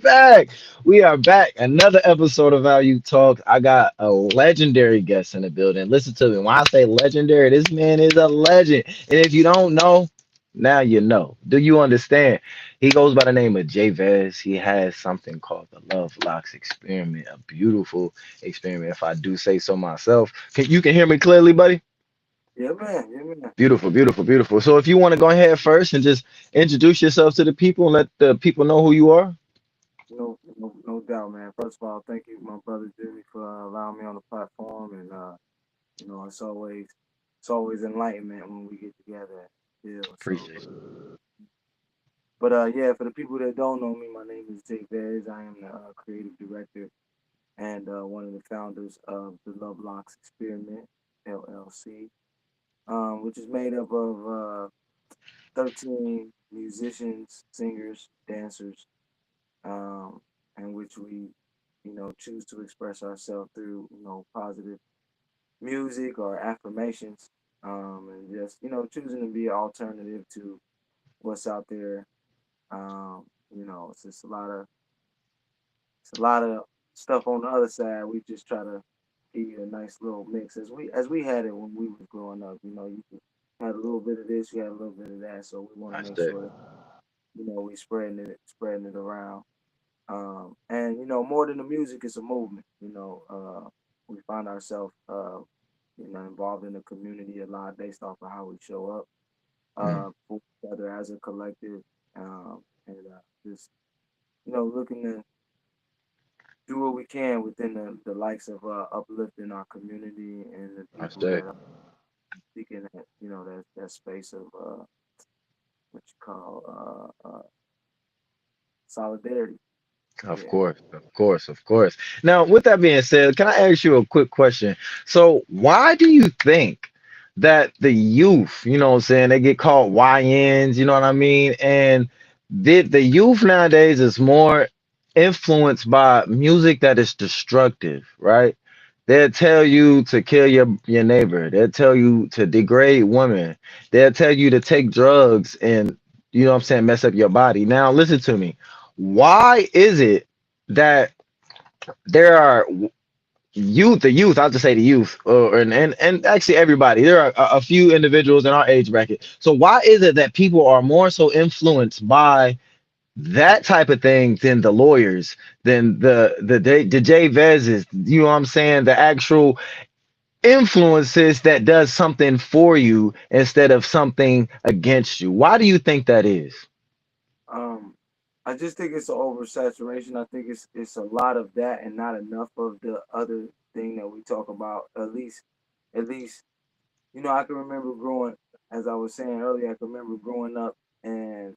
back. We are back. Another episode of Value Talk. I got a legendary guest in the building. Listen to me. When I say legendary, this man is a legend. And if you don't know, now you know. Do you understand? He goes by the name of Jay Vez. He has something called the Love Locks Experiment, a beautiful experiment, if I do say so myself. You can hear me clearly, buddy? Yeah, man. Yeah, man. Beautiful, beautiful, beautiful. So if you want to go ahead first and just introduce yourself to the people and let the people know who you are. No doubt, man. First of all, thank you, my brother Jimmy, for allowing me on the platform, and it's always enlightenment when we get together. Still, so. Appreciate it. But yeah, for the people that don't know me, my name is Jake Vez. I am the creative director and one of the founders of the Love Locks Experiment LLC, which is made up of 13 musicians, singers, dancers, um, in which we, choose to express ourselves through, positive music or affirmations, and just, choosing to be an alternative to what's out there. It's just a lot of stuff on the other side. We just try to give you a nice little mix as we had it when we was growing up. You had a little bit of this, you had a little bit of that, so we want to Nice make day. sure that we spreading it around. And more than the music, it's a movement. We find ourselves, involved in the community a lot based off of how we show up, Mm, for each other as a collective, and just looking to do what we can within the likes of uplifting our community and the nice people day. that are seeking that space of what you call solidarity. Of Yeah. course, of course, of course. Now, with that being said, can I ask you a quick question? So, why do you think that the youth, you know what I'm saying, they get called YNs, you know what I mean? And the youth nowadays is more influenced by music that is destructive, right? They'll tell you to kill your neighbor. They'll tell you to degrade women. They'll tell you to take drugs and, you know what I'm saying, mess up your body. Now, listen to me. Why is it that there are the youth, I'll just say the youth, and actually everybody, there are a few individuals in our age bracket. So why is it that people are more so influenced by that type of thing than the lawyers, than the Jay Vez's, you know what I'm saying, the actual influences that does something for you instead of something against you? Why do you think that is? Um, I just think it's an oversaturation. I think it's a lot of that and not enough of the other thing that we talk about. At least, I can remember growing, as I was saying earlier, I can remember growing up and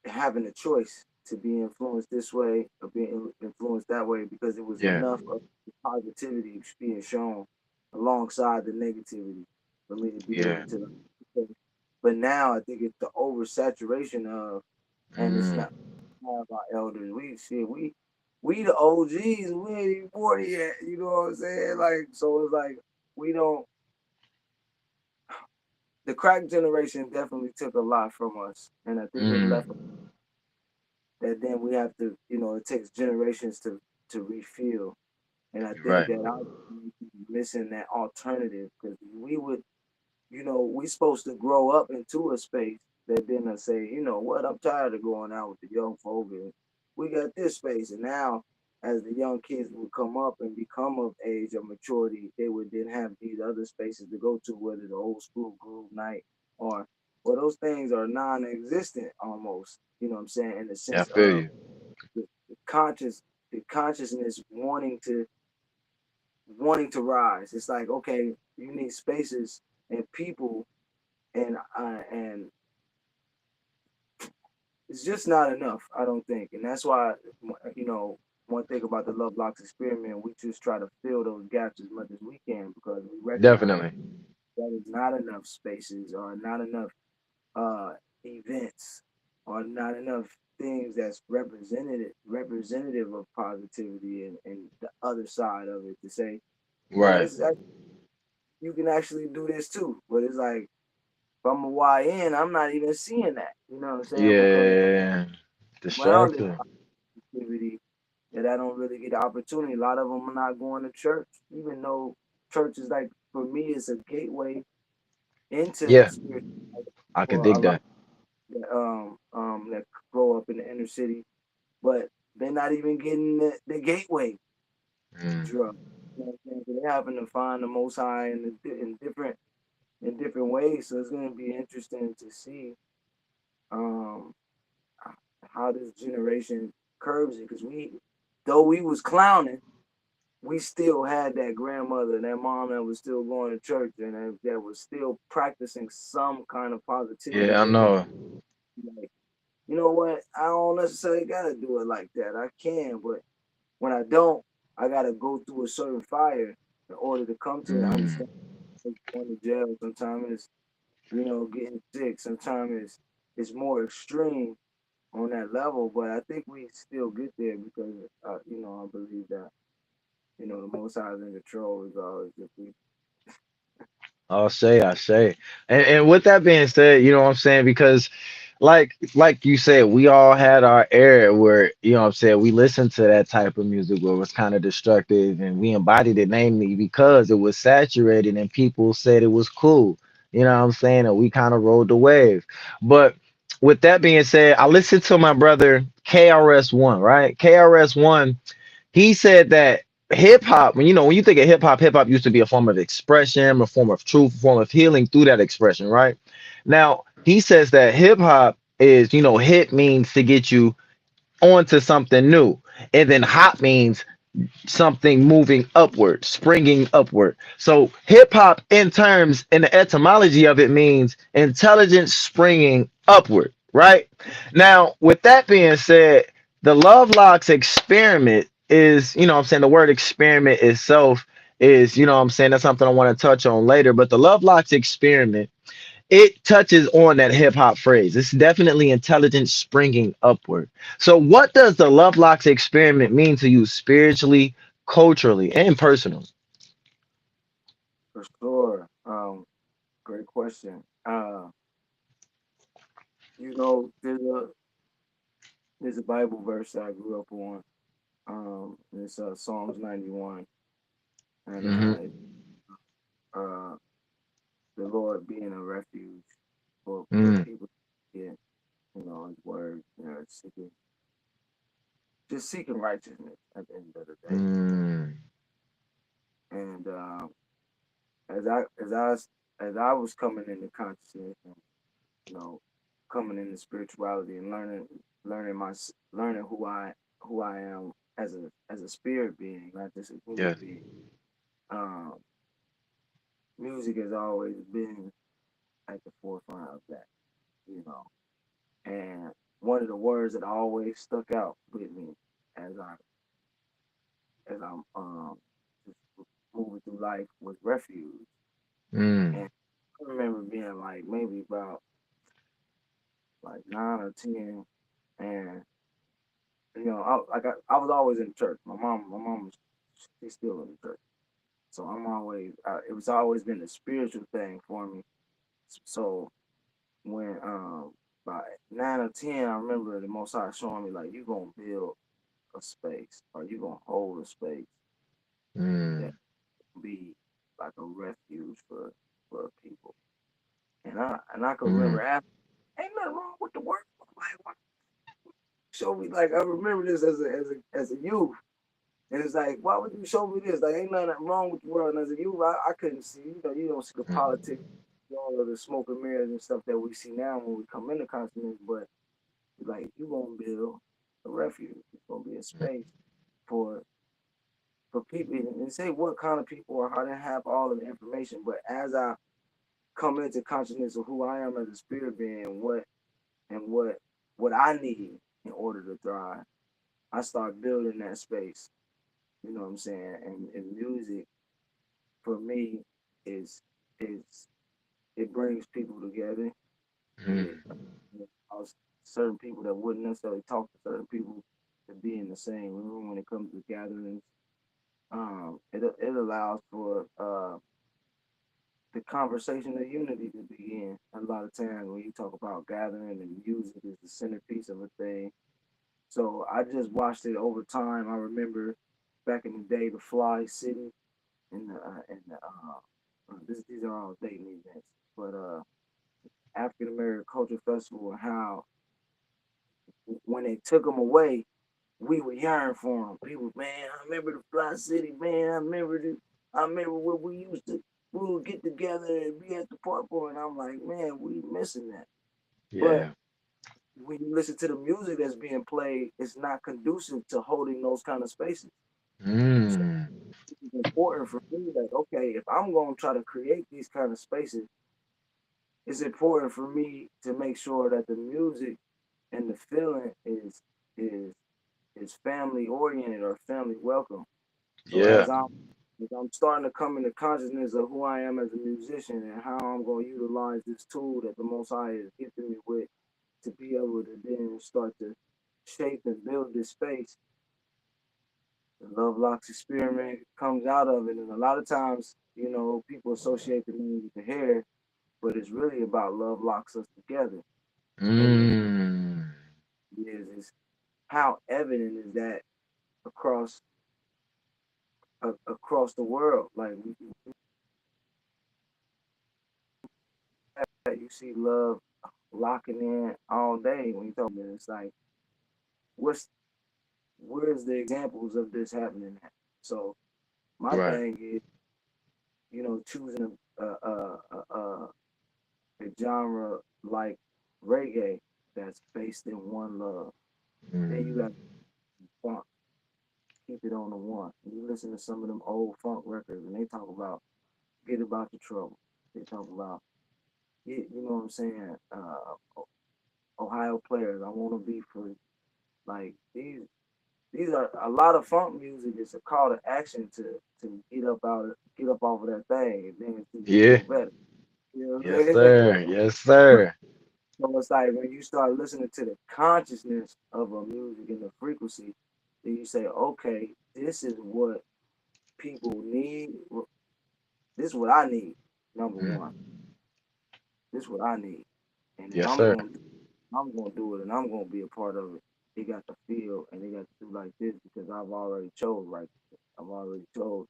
having a choice to be influenced this way or being influenced that way because it was Yeah, enough of the positivity being shown alongside the negativity for me to be able yeah. to. But now I think it's the oversaturation of, and it's Mm, not have our elders. We the OGs. We ain't even 40 yet. You know what I'm saying? Like, so it's like we don't. The crack generation definitely took a lot from us, and I think it left mm, that. Then we have to, it takes generations to refill. And I think right. that our missing that alternative because we supposed to grow up into a space that then I say, you know what, I'm tired of going out with the young folk and we got this space. And now as the young kids would come up and become of age or maturity, they would then have these other spaces to go to, whether the old school groove night or well, those things are non-existent almost, you know what I'm saying, in the Yeah, I sense feel of you. the conscious the consciousness wanting to rise. It's like, okay, you need spaces and people and it's just not enough, I don't think. And that's why, one thing about the Love Locks experiment, we just try to fill those gaps as much as we can because we recognize Definitely. that is not enough spaces or not enough uh, events or not enough things that's representative of positivity and the other side of it to say, hey, Right. you can actually do this too. But it's like, if I'm a YN, I'm not even seeing that. You know what I'm saying? Because Yeah. around it, Distracted. that I don't really get the opportunity. A lot of them are not going to church, even though church is like for me, it's a gateway into the Yeah, spirit I could for a dig lot that. that grow up in the inner city, but they're not even getting the gateway to Mm. drugs. You know what I'm saying? So they happen to find the Most High in different ways. So it's going to be interesting to see um, how this generation curbs it, because though we was clowning, we still had that grandmother and that mom that was still going to church and that was still practicing some kind of positivity Yeah, I with me. know. Like, you know what? I don't necessarily gotta do it like that. I can, but when I don't, I gotta go through a certain fire in order to come to Mm. understand. Going to jail sometimes it's getting sick. Sometimes it's more extreme on that level, but I think we still get there because I believe that the Most High is in control regardless if we. I say. And with that being said, you know what I'm saying? Because like you said, we all had our era where, you know what I'm saying, we listened to that type of music where it was kind of destructive and we embodied it namely because it was saturated and people said it was cool. You know what I'm saying? And we kind of rode the wave. But with that being said, I listened to my brother KRS1, right? KRS1, he said that hip hop, when you think of hip hop used to be a form of expression, a form of truth, a form of healing through that expression, right? Now, he says that hip hop is, hit means to get you onto something new. And then hop means something moving upward, springing upward. So hip hop, in the etymology of it, means intelligence springing upward, right? Now, with that being said, the Love Locks experiment is, what I'm saying, the word experiment itself is, what I'm saying, that's something I want to touch on later. But the Love Locks experiment, it touches on that hip hop phrase. It's definitely intelligence springing upward. So, what does the Love Locks experiment mean to you spiritually, culturally, and personally? For sure. Great question. There's a Bible verse that I grew up on. It's Psalms 91, and Hmm. uh, the Lord being a refuge for Mm, people. Yeah, His word. Just seeking righteousness at the end of the day. mm, And as I as I as I was coming into consciousness, and, you know, coming into spirituality and learning who I am as a spirit being, not just a human yes. being. Um, Music has always been at the forefront of that, you know. And one of the words that always stuck out with me as I'm just moving through life was refuge. And Mm, I remember being like maybe about like 9 or 10, and I was always in church. My mom, she's still in the church, so it was always been a spiritual thing for me. So when by 9 or 10, I remember the Most High showing me like you gonna build a space or you gonna hold a space that mm, can be like a refuge for people. And I can remember mm, asking, ain't nothing wrong with the word. Like, why show me? Like, I remember this as a youth. And it's like, why would you show me this? Like, ain't nothing wrong with the world. And as a youth, I couldn't see. You don't see the mm, politics, all of the smoke and mirrors and stuff that we see now when we come into consciousness. But like, you gonna build a refuge. It's gonna be a space for for people. And say what kind of people or how they have all of the information. But as I come into consciousness of who I am as a spirit being and what I need in order to thrive, I start building that space. You know what I'm saying? And music for me is is it brings people together. It mm, allows certain people that wouldn't necessarily talk to certain people to be in the same room when it comes to gatherings. It allows for the conversation of unity to begin. A lot of times when you talk about gathering and music is the centerpiece of a thing, So I just watched it over time. I remember back in the day, the Fly City and these are all dating events, but African American Culture Festival and how when they took them away, we would yearn for them. People, man, I remember the Fly City, man. I remember when we used to, we would get together and be at the park boy. And I'm like, man, we missing that. But Yeah. when you listen to the music that's being played, it's not conducive to holding those kind of spaces. So Mm. it's important for me that okay, if I'm going to try to create these kind of spaces, it's important for me to make sure that the music and the feeling is is family oriented or family welcome. So Yeah. as I'm starting to come into consciousness of who I am as a musician and how I'm going to utilize this tool that the Most High has gifted me with to be able to then start to shape and build this space, the Love Locks experiment comes out of it. And a lot of times, you know, people associate the name with the hair, but it's really about love locks us together. And the Mm. is how evident is that across across the world? Like you see love locking in all day when you talk about it. It's like what's where's the examples of this happening at? So my Right. thing is, you know, choosing a genre like reggae that's based in one love. Then you got Mm. funk, keep it on the one. You listen to some of them old funk records and they talk about get about your trouble. They talk about get, you know what I'm saying? Ohio players, I want to be free. Like these are a lot of funk music is a call to action to get up off of that thing and then to Yeah. feel better. You know what Yes, I'm saying? sir. Yes, sir. So it's like when you start listening to the consciousness of a music and the frequency, then you say, okay, this is what people need. This is what I need. Number one, Mm. this is what I need. And if Yes, sir. I'm gonna do it, and I'm gonna be a part of it. They got to feel, and they got to do like this because I've already chose right. I've already chose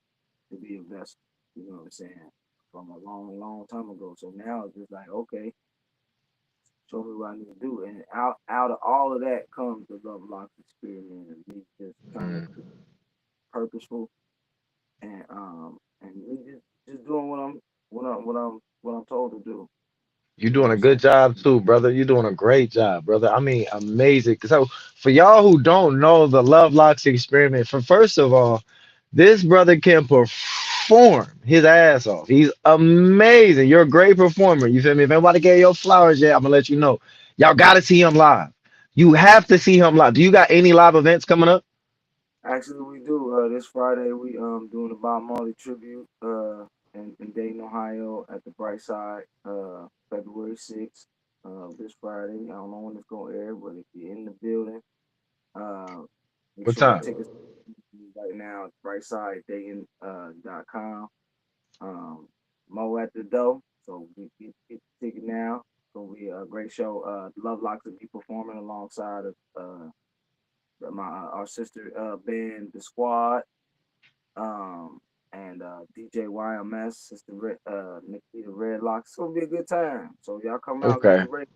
to be a vessel. You know what I'm saying? From a long, long time ago. So now it's just like, okay, show me what I need to do. And out of all of that comes the Love Locks experiment and me just trying to Mm. be purposeful and me just doing what I'm told to do. You're You know doing what a I'm good saying? job too, brother. You're doing a great job, brother. I mean, amazing. So, for y'all who don't know the Love Locks experiment, for first of all, this brother can perform his ass off. He's amazing. You're a great performer. You feel me? If anybody gave your flowers yet, I'm gonna let you know. Y'all gotta see him live. You have to see him live. Do you got any live events coming up? Actually, we do. This Friday we doing the Bob Marley tribute in Dayton, Ohio at the Bright Side February 6th. This Friday. I don't know when it's gonna air, but if you're in the building, uh, make What sure the time? tickets right now at brightsidedayton.com. Mo at the door, so get the ticket now. It's gonna be a great show. Love Locks will be performing alongside of my our sister band, the Squad, um, and DJ YMS, Sister Nikita Redlocks. It's gonna be a good time. So y'all come out, get Okay. the ready.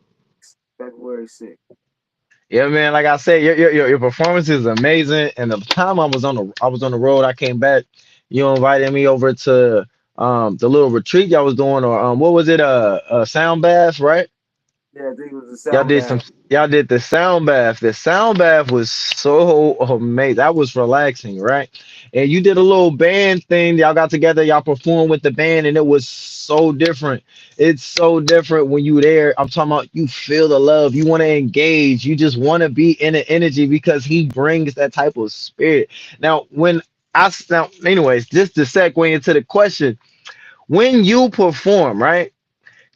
February 6th. Yeah, man. Like I said, your performance is amazing. And the time I was on the road, I came back. You invited me over to the little retreat y'all was doing, or what was it? Sound bath, right? Yeah, I think it was a Y'all sound did some. bath. Y'all did the sound bath. The sound bath was so amazing. That was relaxing, right? And you did a little band thing. Y'all got together. Y'all performed with the band, and it was so different. It's so different when you there. I'm talking about you feel the love. You want to engage. You just want to be in the energy because he brings that type of spirit. Now, anyways, just to segue into the question, when you perform, right?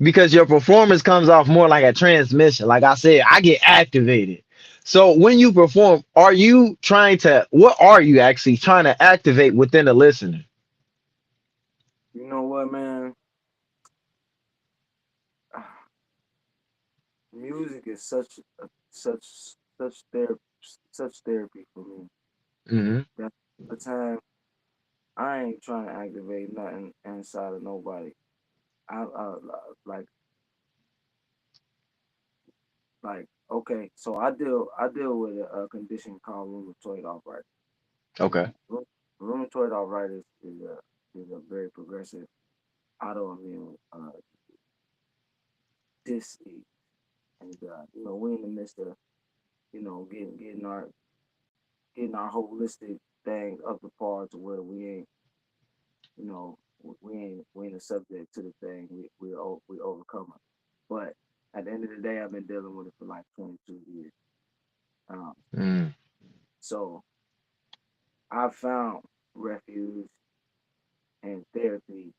Because your performance comes off more like a transmission. Like I said, I get activated. So when you perform, what are you actually trying to activate within the listener? You know what, man? Music is such therapeutic. such therapy for me. Hmm. That the time I ain't trying to activate nothing inside of nobody. I like like okay. So I deal with a condition called rheumatoid arthritis. Okay. Rheum- Rheumatoid arthritis is a very progressive autoimmune disease, and we're in the midst of getting our holistic thing up to par to where we ain't we ain't a subject to the thing. We overcome it. But at the end of the day, I've been dealing with it for like 22 years. Um, Mm. so I found refuge and therapy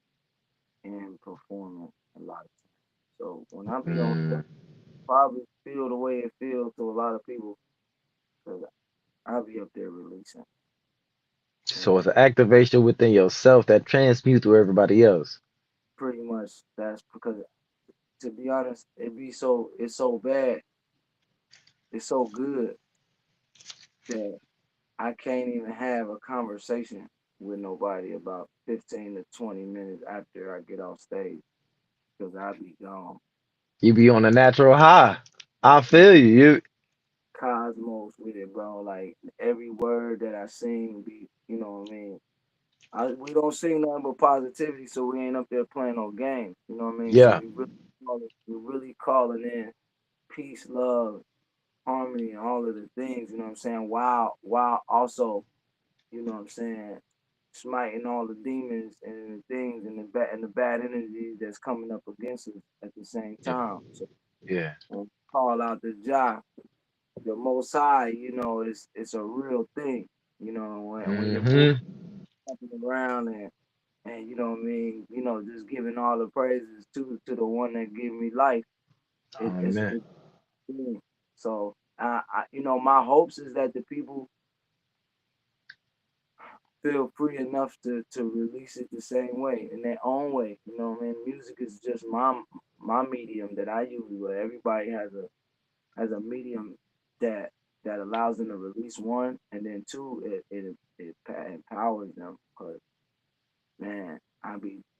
and performing a lot of times. So when I be on stage, Mm. probably feel the way it feels to a lot of people because I'll be up there releasing. So And it's an activation within yourself that transmute through everybody else. pretty much that's because, to be honest, it's so bad, it's so good that I can't even have a conversation with nobody about 15 to 20 minutes after I get off stage because I'll be gone. You be on a natural high. I Be feel you. You cosmos with it, bro. Like every word that I sing, you know what I mean? We don't sing nothing but positivity, so we ain't up there playing no games. You know what I mean? So yeah. we really calling in peace, love, harmony, and all of the things. You know what I'm saying? While also, you know what I'm saying, smiting all the demons and the things and the bad energy that's coming up against us at the same Yeah. time. So Yeah. when we call out the Jah, the Most High, it's a real thing. When your voice Hmm. jumping around and you know what I mean, just giving all the praises to the one that gave me life. Oh man. It's so my hopes is that the people feel free enough to release it the same way in their own way. You know what I mean? Music is just my medium that I use, but everybody has a medium that that allows them to release one, and then two, it empowers them. Cause man,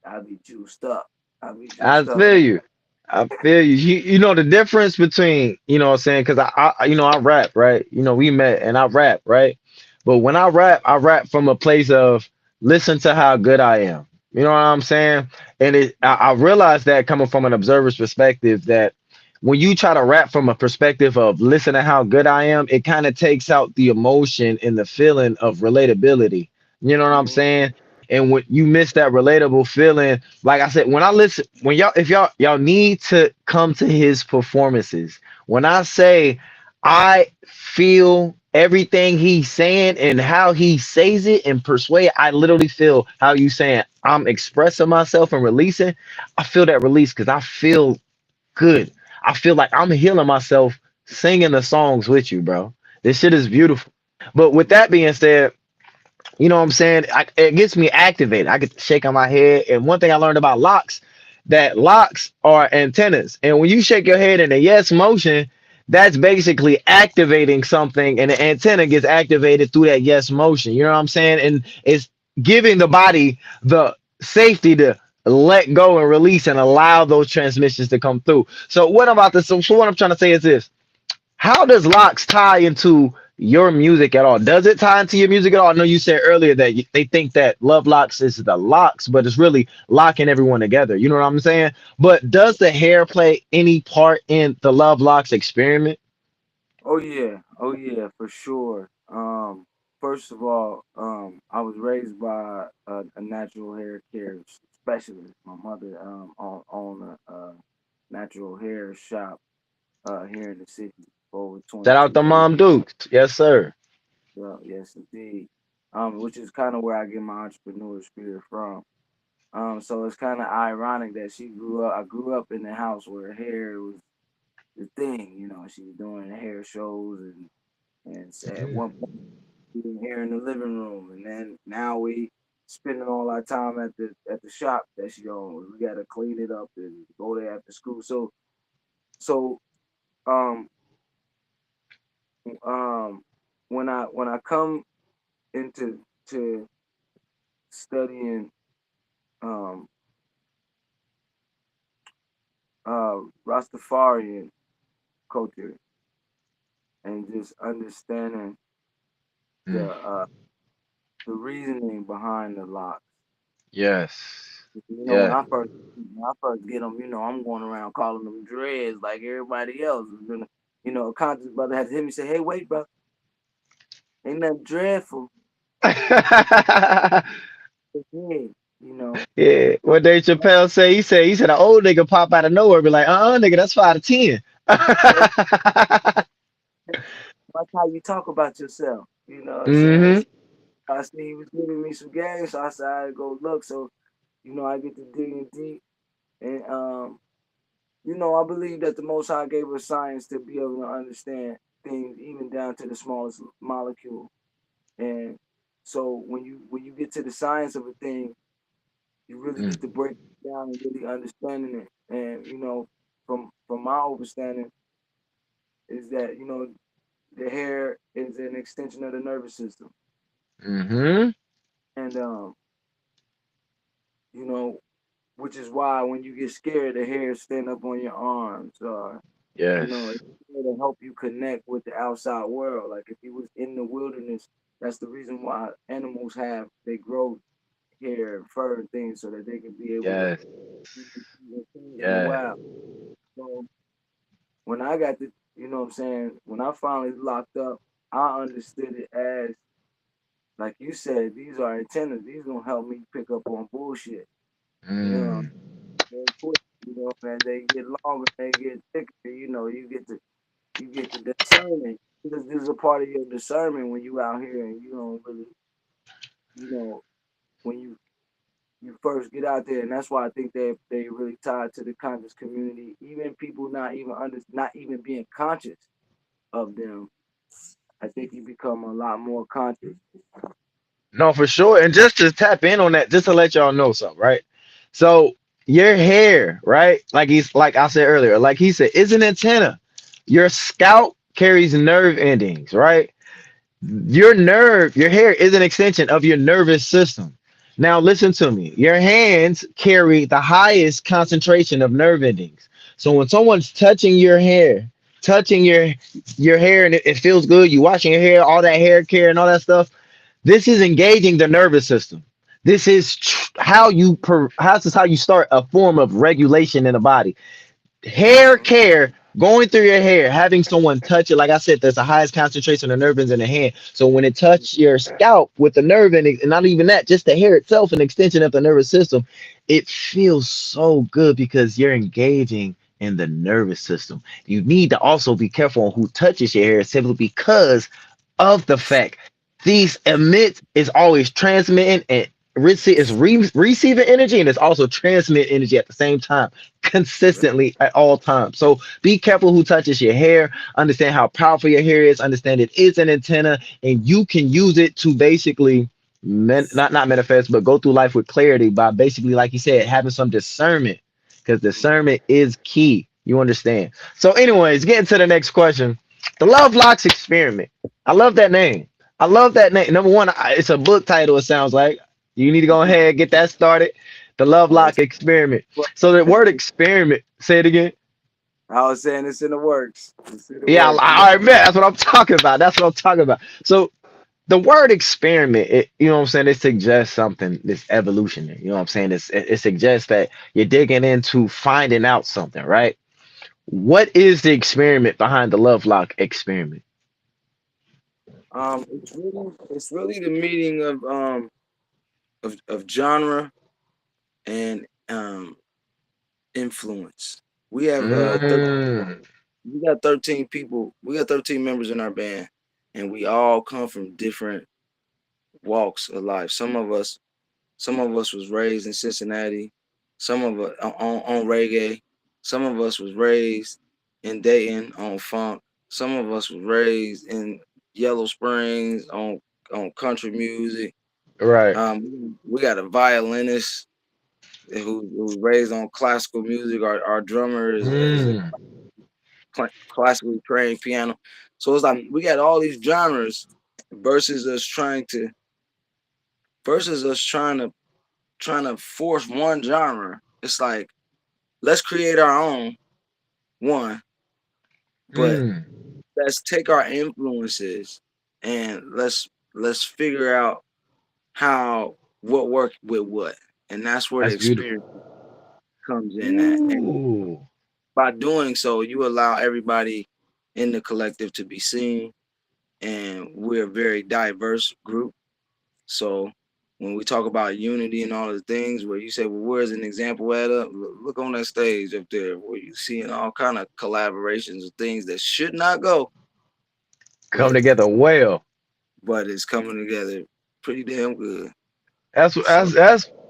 I be juiced up. I be I juiced up. feel you. I feel you. You know the difference between, you know what I'm saying? Because I rap, right? You know, we met and I rap, right? But when I rap from a place of listen to how good I am. You know what I'm saying? And I realized that coming from an observer's perspective, that when you try to rap from a perspective of listen to how good I am, it kind of takes out the emotion and the feeling of relatability. You know what I'm Mm-hmm. saying? And when you miss that relatable feeling, like I said, when I listen, when y'all, if y'all need to come to his performances, when I say I feel everything he's saying and how he says it and persuade, I literally feel how you saying I'm expressing myself and releasing. I feel that release because I feel good. I feel like I'm healing myself singing the songs with you, bro. This shit is beautiful. But with that being said, you know what I'm saying? It gets me activated. I get to shake on my head. And one thing I learned about locks, that locks are antennas. And when you shake your head in a yes motion, that's basically activating something, and the antenna gets activated through that yes motion. You know what I'm saying? And it's giving the body the safety to let go and release and allow those transmissions to come through. So what about this? So what I'm trying to say is this: how does locks tie into your music at all? Does it tie into your music at all? I know you said earlier that they think that Love Locks is the locks, but it's really locking everyone together. You know what I'm saying? But does the hair play any part in the Love Locks experiment? Oh yeah, for sure. First of all, I was raised by a natural hair care specialist. My mother owned a natural hair shop here in the city for over Shout out 22 to years. Mom Dukes. Yes, sir. Yeah, yes, indeed. Which is kind of where I get my entrepreneur spirit from. So it's kind of ironic that she grew up. I grew up in the house where hair was the thing. She was doing hair shows and at one point eating hair in the living room, and then now we spending all our time at the shop that she owns. We got to clean it up and go there after school. So um um when I come into to studying um Rastafarian culture and just understanding the Mm. uh the reasoning behind the locks. Yes. You know, Yeah. when I first get them, you know, I'm going around calling them dreads like everybody else. You know, a conscious brother had to hit me and say, "Hey, wait, bro, ain't nothing dreadful." Yeah, you know, Yeah. but What Dave Chappelle say? He said an old nigga pop out of nowhere, be like, nigga, that's 5 to 10. that's, that's how you talk about yourself. You know what I'm saying? Mm-hmm. So I see he was giving me some games, so I said I'd go look. So you know, I get to digging deep, and you know, I believe that the Most High gave us science to be able to understand things, even down to the smallest molecule. And so when you get to the science of a thing, you really get to break it down and really understanding it. And you know, from my understanding is that you know the hair is an extension of the nervous system, Mm-hmm. and you know, which is why when you get scared, the hairs stand up on your arms, or you know, Yes. it's there to help you connect with the outside world. Like if you was in the wilderness, that's the reason why animals have they grow hair and fur and things so that they can be able to Yes. do things in the Yeah. wild. So when I got the, you know what I'm saying, when I finally locked up, I understood it as, like you said, these are antennas. These gonna help me pick up on bullshit. You know, Mm. very quick. You know, and they get longer, they get thicker. You know, you get the discernment. This is a part of your discernment when you out here and you don't really, you know, when you first get out there, and that's why I think they really tied to the conscious community. Even people not even being conscious of them, I think you become a lot more conscious. No, for sure. And just to tap in on that, just to let y'all know something, right? So your hair, right? Like I said earlier, like he said, is an antenna. Your scalp carries nerve endings, right? Your hair is an extension of your nervous system. Now, listen to me. Your hands carry the highest concentration of nerve endings. So when someone's touching your hair, touching your hair, and it feels good, you washing your hair, all that hair care and all that stuff. This is engaging the nervous system. This is this is how you start a form of regulation in the body. Hair Mm-hmm. care going through your hair, having someone touch it. Like I said, there's the highest concentration of nerve endings in the hand. So when it touch your scalp with the nerve ending, and not even that, just the hair itself, an extension of the nervous system, it feels so good because you're engaging in the nervous system. You need to also be careful on who touches your hair simply because of the fact these emit is always transmitting and receiving energy, and it's also transmitting energy at the same time consistently at all times. So be careful who touches your hair. Understand how powerful your hair is. Understand it is an antenna, and you can use it to basically not manifest, but go through life with clarity by basically, like you said, having some discernment, because discernment is key. You understand? So, anyways, getting to the next question, the Love Locks experiment. I love that name. I love that name. Number one, it's a book title. It sounds like you need to go ahead get that started. The Love Yeah, Lock experiment. So the word experiment, say it again. I was saying it's in the works. It's in the Yeah, works. You know, I admit that's what I'm talking about. That's what I'm talking about. So the word experiment, you know what I'm saying? It suggests something, this evolution. You know what I'm saying? It suggests that you're digging into finding out something, right? What is the experiment behind the Love Lock experiment? it's really the meeting of genre and influence. We have Mm, we got 13 people. We got 13 members in our band, and we all come from different walks of life. Some of us was raised in Cincinnati. Some of us on reggae. Some of us was raised in Dayton on funk. Some of us was raised in Yellow Springs on country music. right. We got a violinist who's raised on classical music. Our drummer is Mm, classically trained piano. So it's like we got all these genres, versus us trying to force one genre. It's like let's create our own one, but Mm, let's take our influences and let's figure out how what worked with what, and that's where the that's beautiful. experience comes in at. And Ooh, by doing so, you allow everybody in the collective to be seen, and we're a very diverse group. So when we talk about unity and all the things, where you say, "Well, where's an example at?" Up, look on that stage up there, where you seeing all kind of collaborations of things that should not go, come but together well. it's coming together pretty damn good. That's So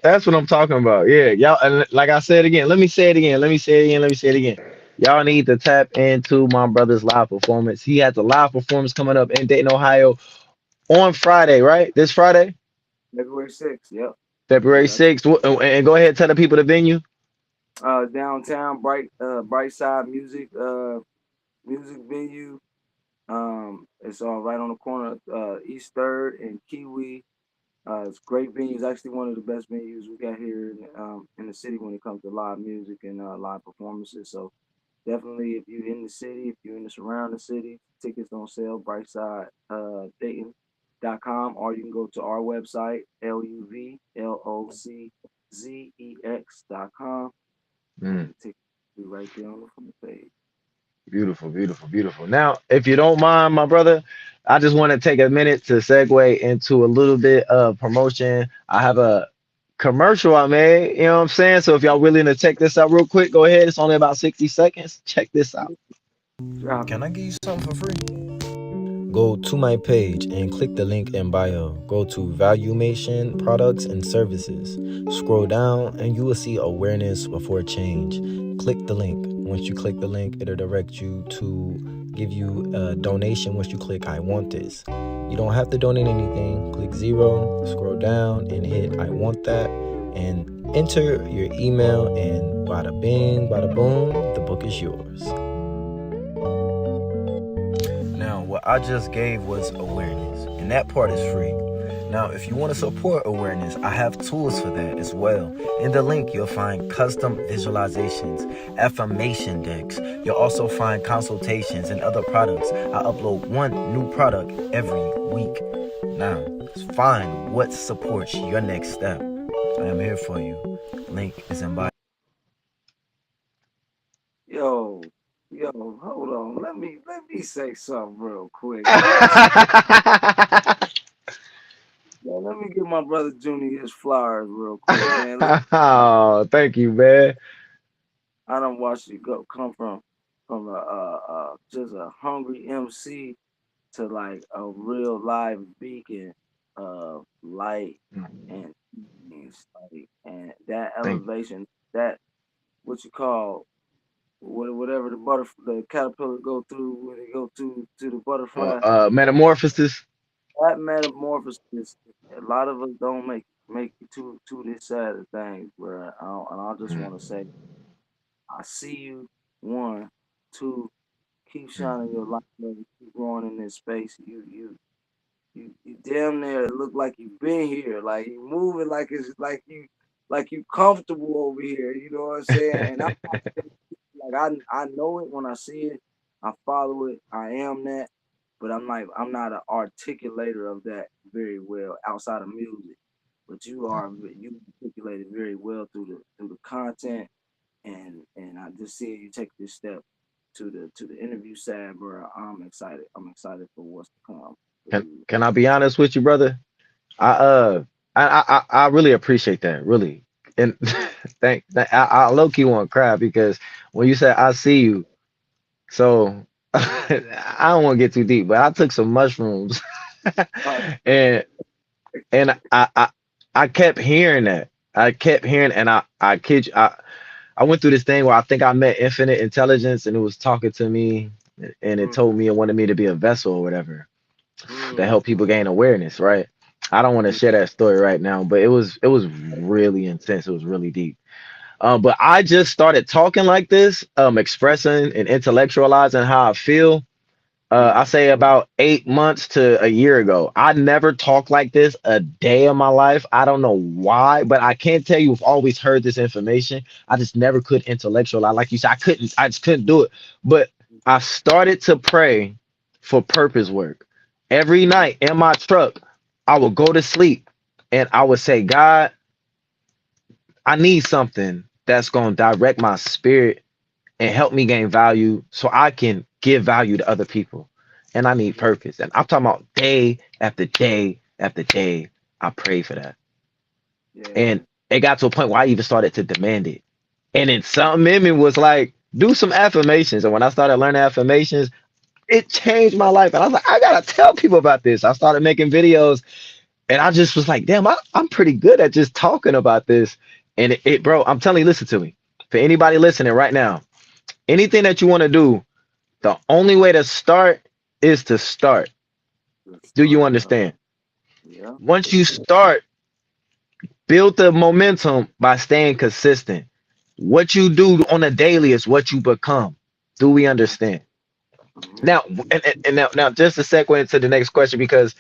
that's what I'm talking about. Yeah, y'all. And like I said again, let me say it again. Let me say it again. Let me say it again. Y'all need to tap into my brother's live performance. He has a live performance coming up in Dayton, Ohio on Friday, right? This Friday, February 6th, yep, February yep. 6th. And go ahead and tell the people the venue. Downtown, Bright Side music venue. It's all right on the corner of East Third and Kiwi. It's great venue. It's actually one of the best venues we got here in the city when it comes to live music and live performances. So definitely, if you're in the city, if you're in the surrounding city, tickets on sale, brightside Dayton.com, or you can go to our website, LUVLOCZEX.com, and Mm, the tickets will be right there on the front page. beautiful, beautiful, beautiful. Now, if you don't mind, my brother, I just want to take a minute to segue into a little bit of promotion. I have a commercial I made, you know what I'm saying? So if y'all willing to check this out real quick, go ahead. It's only about 60 seconds. Check this out. Drop Can it. I give you something for free? Go to my page and click the link in bio. Go to Valuation Products and Services. Scroll down and you will see awareness before change. Click the link. Once you click the link, it'll direct you to give you a donation once you click I want this. You don't have to donate anything. Click zero, scroll down and hit I want that and enter your email and bada bing, bada boom, the book is yours. Now, what I just gave was awareness, and that part is free. Now, if you want to support awareness, I have tools for that as well. In the link, you'll find custom visualizations, affirmation decks. You'll also find consultations and other products. I upload one new product every week. Now, find what supports your next step. I am here for you. Link is in bio. Yo, yo, hold on. Let me say something real quick. Let me let me give my brother Junior his flowers real quick, man. Listen, Oh, thank you, man. I don't watch you go come from just a hungry MC to like a real live beacon of light and things like and that Thank you. elevation, that what you call whatever the caterpillar go through when they go to the butterfly. Metamorphosis. That metamorphosis, a lot of us don't make it to this side of things, bro. And I just Mm, want to say, I see you. One, two, keep mm. shining your light, brother. Keep growing in this space. You damn near look like you've been here. Like you moving like it's like you comfortable over here. You know what I'm saying? And I like I know it when I see it. I follow it. I am that, but I'm not an articulator of that very well outside of music. But you articulate it very well through the content, and I just see you take this step to the interview side, bro. I'm excited. I'm excited for what's to come for you. Can I be honest with you, brother? I I really appreciate that, really. And I low key want to cry because when you said I see you, so I don't want to get too deep, but I took some mushrooms Uh, and and I kept hearing that. I kept hearing and I kid you, I went through this thing where I think I met infinite intelligence and it was talking to me and it mm, told me it wanted me to be a vessel or whatever to mm, help people gain awareness, right? I don't want to mm, share that story right now, but it was really intense. It was really deep. But I just started talking like this, expressing and intellectualizing how I feel Mm. I say about 8 months to a year ago. I never talked like this a day of my life. I don't know why, but I can't tell you I've always heard this information. I just never could intellectualize. Like you said, I just couldn't do it. But I started to pray for purpose work. Every night in my truck, I would go to sleep and I would say, God, I need something that's going to direct my spirit and help me gain value so I can give value to other people. And I need Right. purpose. And I'm talking about day after day after day. I prayed for that. Yeah. And it got to a point where I even started to demand it. And then something in me was like, do some affirmations. And when I started learning affirmations, it changed my life. And I was like, I gotta tell people about this. I started making videos and I just was like, damn, I'm pretty good at just talking about this. And bro, I'm telling you, listen to me. For anybody listening right now, anything that you want to do, the only way to start is to start. Let's Do you start. Yeah. understand? Yeah. Once you start, build the momentum by staying consistent. What you do on a daily is what you become. Do we understand? Mm-hmm. Now, and now, just to segue into the next question, because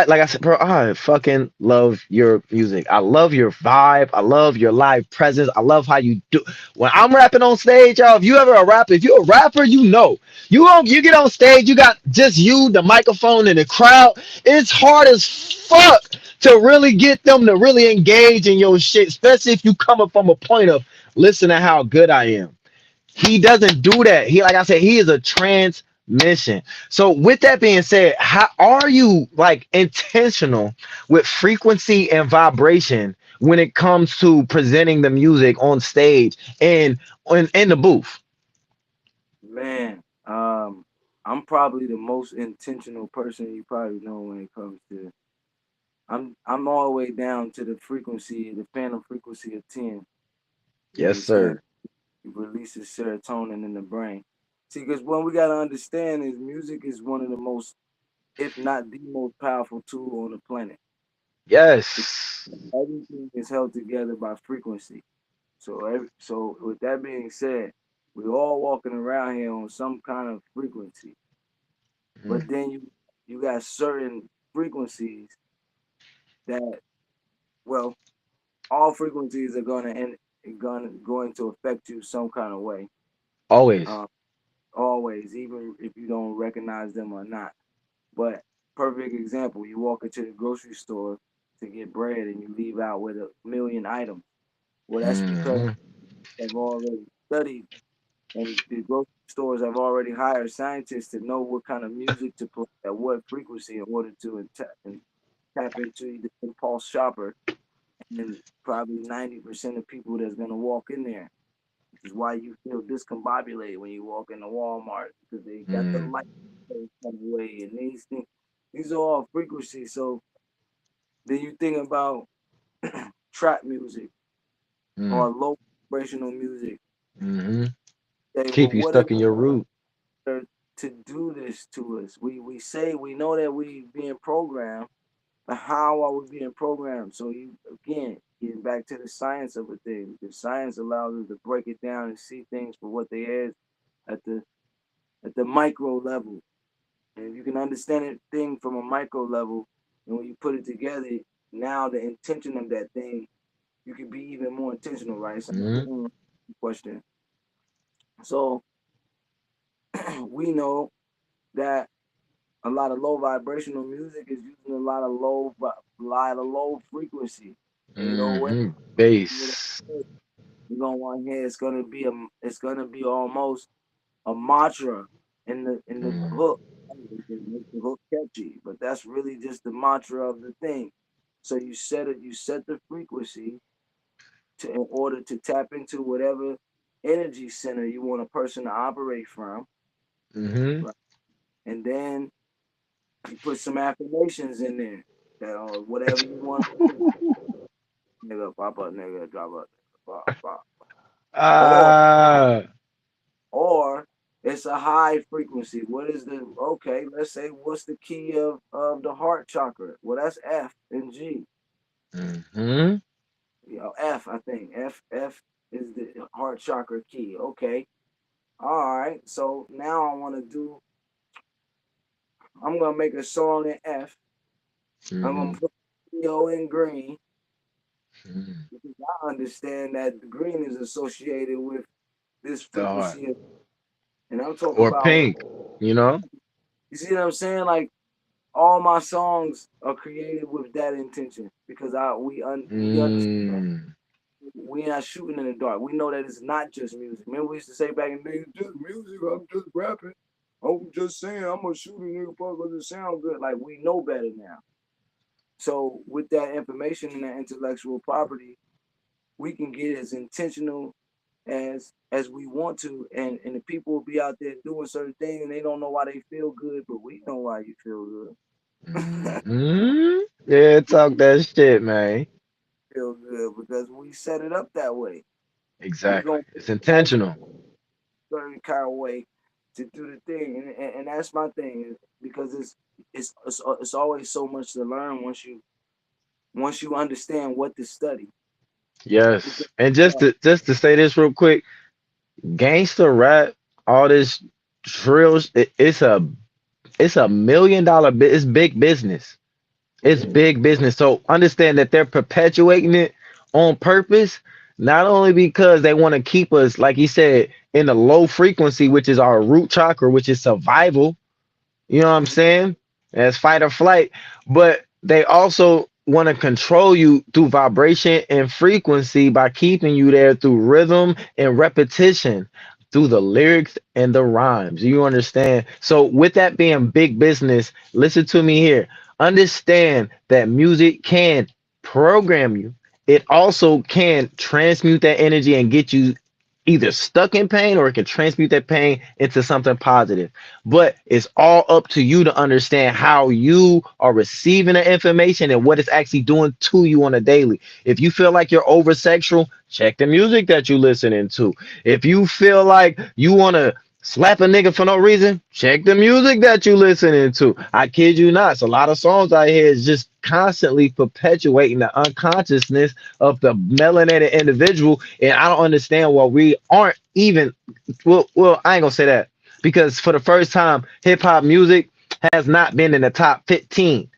like I said, bro, I fucking love your music. I love your vibe. I love your live presence. I love how you do. When I'm rapping on stage, y'all, if you ever a rapper, if you're a rapper, you know. You get on stage, you got just you, the microphone, and the crowd. It's hard as fuck to really get them to really engage in your shit, especially if you coming from a point of listen to how good I am. He doesn't do that. He, like I said, he is a transmission. So with that being said, how are you like intentional with frequency and vibration when it comes to presenting the music on stage and in the booth? Man, I'm probably the most intentional person you probably know when it comes to. I'm all the way down to the frequency, the phantom frequency of 10. You Yes, understand? sir. It releases serotonin in the brain. See, because what we gotta understand is music is one of the most, if not the most powerful tool on the planet. Yes. Everything is held together by frequency. So with that being said, we're all walking around here on some kind of frequency. But Mm, then you got certain frequencies that, well, all frequencies are going to affect you some kind of way. always. Um, Always, even if you don't recognize them or not. But perfect example, you walk into the grocery store to get bread and you leave out with a million items. Well, that's because Mhm. they've already studied and the grocery stores have already hired scientists to know what kind of music to play at what frequency in order to tap into the impulse shopper and probably 90% of people that's gonna walk in there, which is why you feel discombobulated when you walk into Walmart because they got the Mm, light kind of way and these things. These are all frequencies. So then you think about trap music mm, or low vibrational music. mhm. Say, well, Keep you what is stuck in your root. there to do this to us? We say we know that we being programmed, but how are we being programmed? So you again getting back to the science of a thing. The science allows us to break it down and see things for what they is at the micro level. And if you can understand a thing from a micro level, and when you put it together, now the intention of that thing, you can be even more intentional, right? So I'm gonna Mhm. get on the question. So we know that a lot of low vibrational music is using a lot of low frequency. And you know what? Mhm. Bass. You're gonna want to hear it's gonna be almost a mantra in the Mm, hook. It makes the hook catchy, but that's really just the mantra of the thing. So you set the frequency to in order to tap into whatever energy center you want a person to operate from, mhm. right? And then you put some affirmations in there that or whatever you want. Nigga, pop up, nigga, drop up, pop, pop. Or Ah. or it's a high frequency. What is the okay? Let's say what's the key of the heart chakra? Well, that's F and G. Mhm. You know, F. I think F is the heart chakra key. Okay, all right. So now I want to do. I'm gonna make a song in F. I'm gonna Mm-hmm. put Leo in green Mm-hmm. because I understand that the green is associated with this The heart. frequency, and I'm talking Or about. pink, you know? You see what I'm saying? Like all my songs are created with that intention because we understand Mm. we not shooting in the dark. We know that it's not just music. Remember we used to say back in the day, it's just music. I'm just rapping. I'm just saying I'm gonna shoot a nigga because it sound good. Like we know better now. So with that information and that intellectual property, we can get as intentional as we want to, and the people will be out there doing certain things and they don't know why they feel good, but we know why you feel good. Mm-hmm. Yeah, talk that shit, man. Feel good because we set it up that way. We Exactly. gonna It's move intentional. certain kind of way to do the thing, and that's my thing because it's always so much to learn once you understand what to study. Because Yes. And just uh, to say this real quick, gangster rap, all this drills, it's a $1 million, it's big business. It's yeah, big business. So understand that they're perpetuating it on purpose, not only because they want to keep us, like you said, in a low frequency, which is our root chakra, which is survival. You know what I'm mhm, saying? As fight or flight. But they also want to control you through vibration and frequency by keeping you there through rhythm and repetition, through the lyrics and the rhymes. You understand? So, with that being big business, listen to me here. Understand that music can program you. It also can transmute that energy and get you either stuck in pain, or it can transmute that pain into something positive. But it's all up to you to understand how you are receiving the information and what it's actually doing to you on a daily. If you feel like you're over sexual, check the music that you're listening to. If you feel like you want to slap a nigga for no reason, check the music that you listening to. I kid you not. It's a lot of songs out here is just constantly perpetuating the unconsciousness of the melanated individual. And I don't understand why we aren't even, well, I ain't gonna say that, because for the first time, hip hop music has not been in the top 15.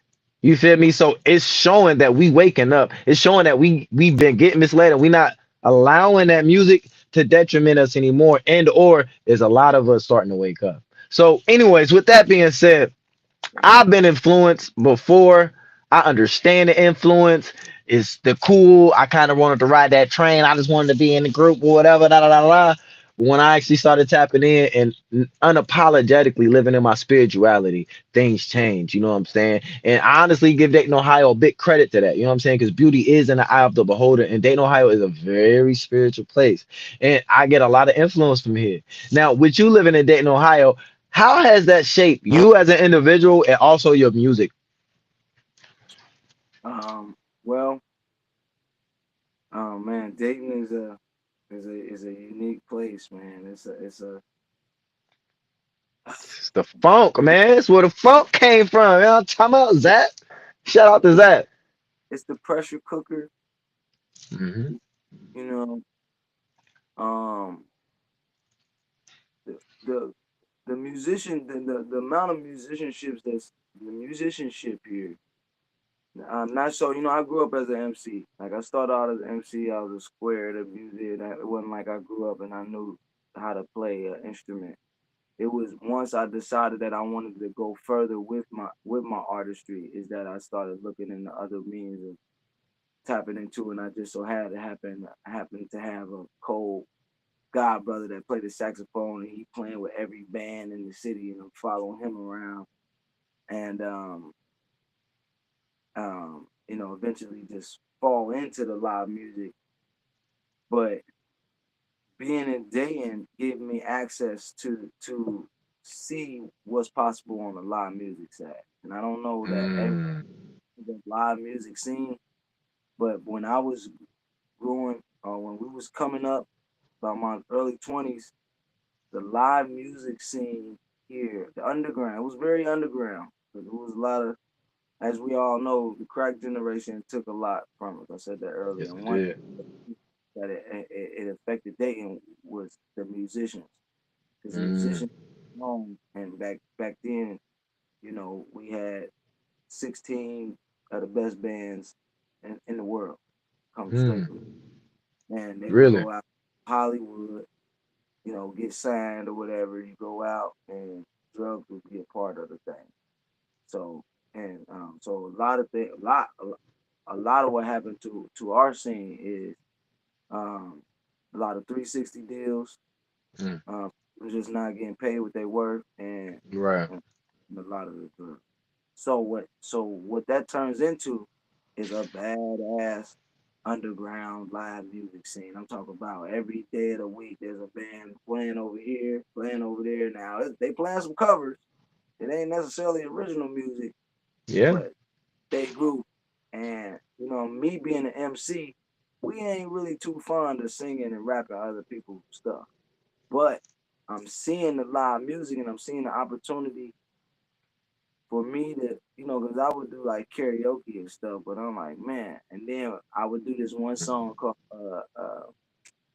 You feel me? So it's showing that we waking up. It's showing that we've been getting misled and we not allowing that music to detriment us anymore. And or is a lot of us starting to wake up. So, anyways, with that being said, I've been influenced before. I understand the influence. It's the cool. I kind of wanted to ride that train. I just wanted to be in the group or whatever. Da, da, da, da. When I actually started tapping in and unapologetically living in my spirituality, things change. You know what I'm saying? And I honestly give Dayton, Ohio a big credit to that. You know what I'm saying? Because beauty is in the eye of the beholder, and Dayton, Ohio is a very spiritual place. And I get a lot of influence from here. Now, with you living in Dayton, Ohio, how has that shaped you as an individual and also your music? well, man, Dayton is a unique place, man. It's a It's the funk, man. It's where the funk came from. You know what I'm talking about, Zach? Shout out to Zach. it's the pressure cooker, Hmm. you know. Um, the the musician, the amount of musicianships that's the musicianship here. I'm not so, I grew up as an MC. Like I started out as an MC. I was a square the music. It wasn't like I grew up and I knew how to play an instrument. It was once I decided that I wanted to go further with my artistry is that I started looking into other means of tapping into, and I just so had to happened to have a cold god brother that played the saxophone, and he playing with every band in the city, and I'm following him around, and eventually just fall into the live music. But being in Dayton gave me access to see what's possible on the live music side. And I don't know that every Mm, the live music scene, but when I was growing, or when we was coming up, about my early 20s, the live music scene here, the underground, it was very underground. But there was a lot of, as we all know, the crack generation took a lot from it. I said that earlier. yes, And it one did. that it affected Dayton was the musicians, because the Mm, musicians, and back then we had 16 of the best bands in the world come straight from, Mm. and they would Really? go out to Hollywood, get signed or whatever. You go out and drugs would be a part of the thing. So so a lot of things, a lot of what happened to our scene is um, a lot of 360 deals. Mm. Um, just not getting paid what they worth, Right. and a lot of the drugs. So what that turns into is a badass underground live music scene. I'm talking about every day of the week there's a band playing over here, playing over there. Now they playing some covers. It ain't necessarily original music, Yeah. but they group. And me being an MC, we ain't really too fond of singing and rapping other people's stuff. But I'm seeing the live music and I'm seeing the opportunity for me to, because I would do like karaoke and stuff, but I'm like, man. And then I would do this one song called,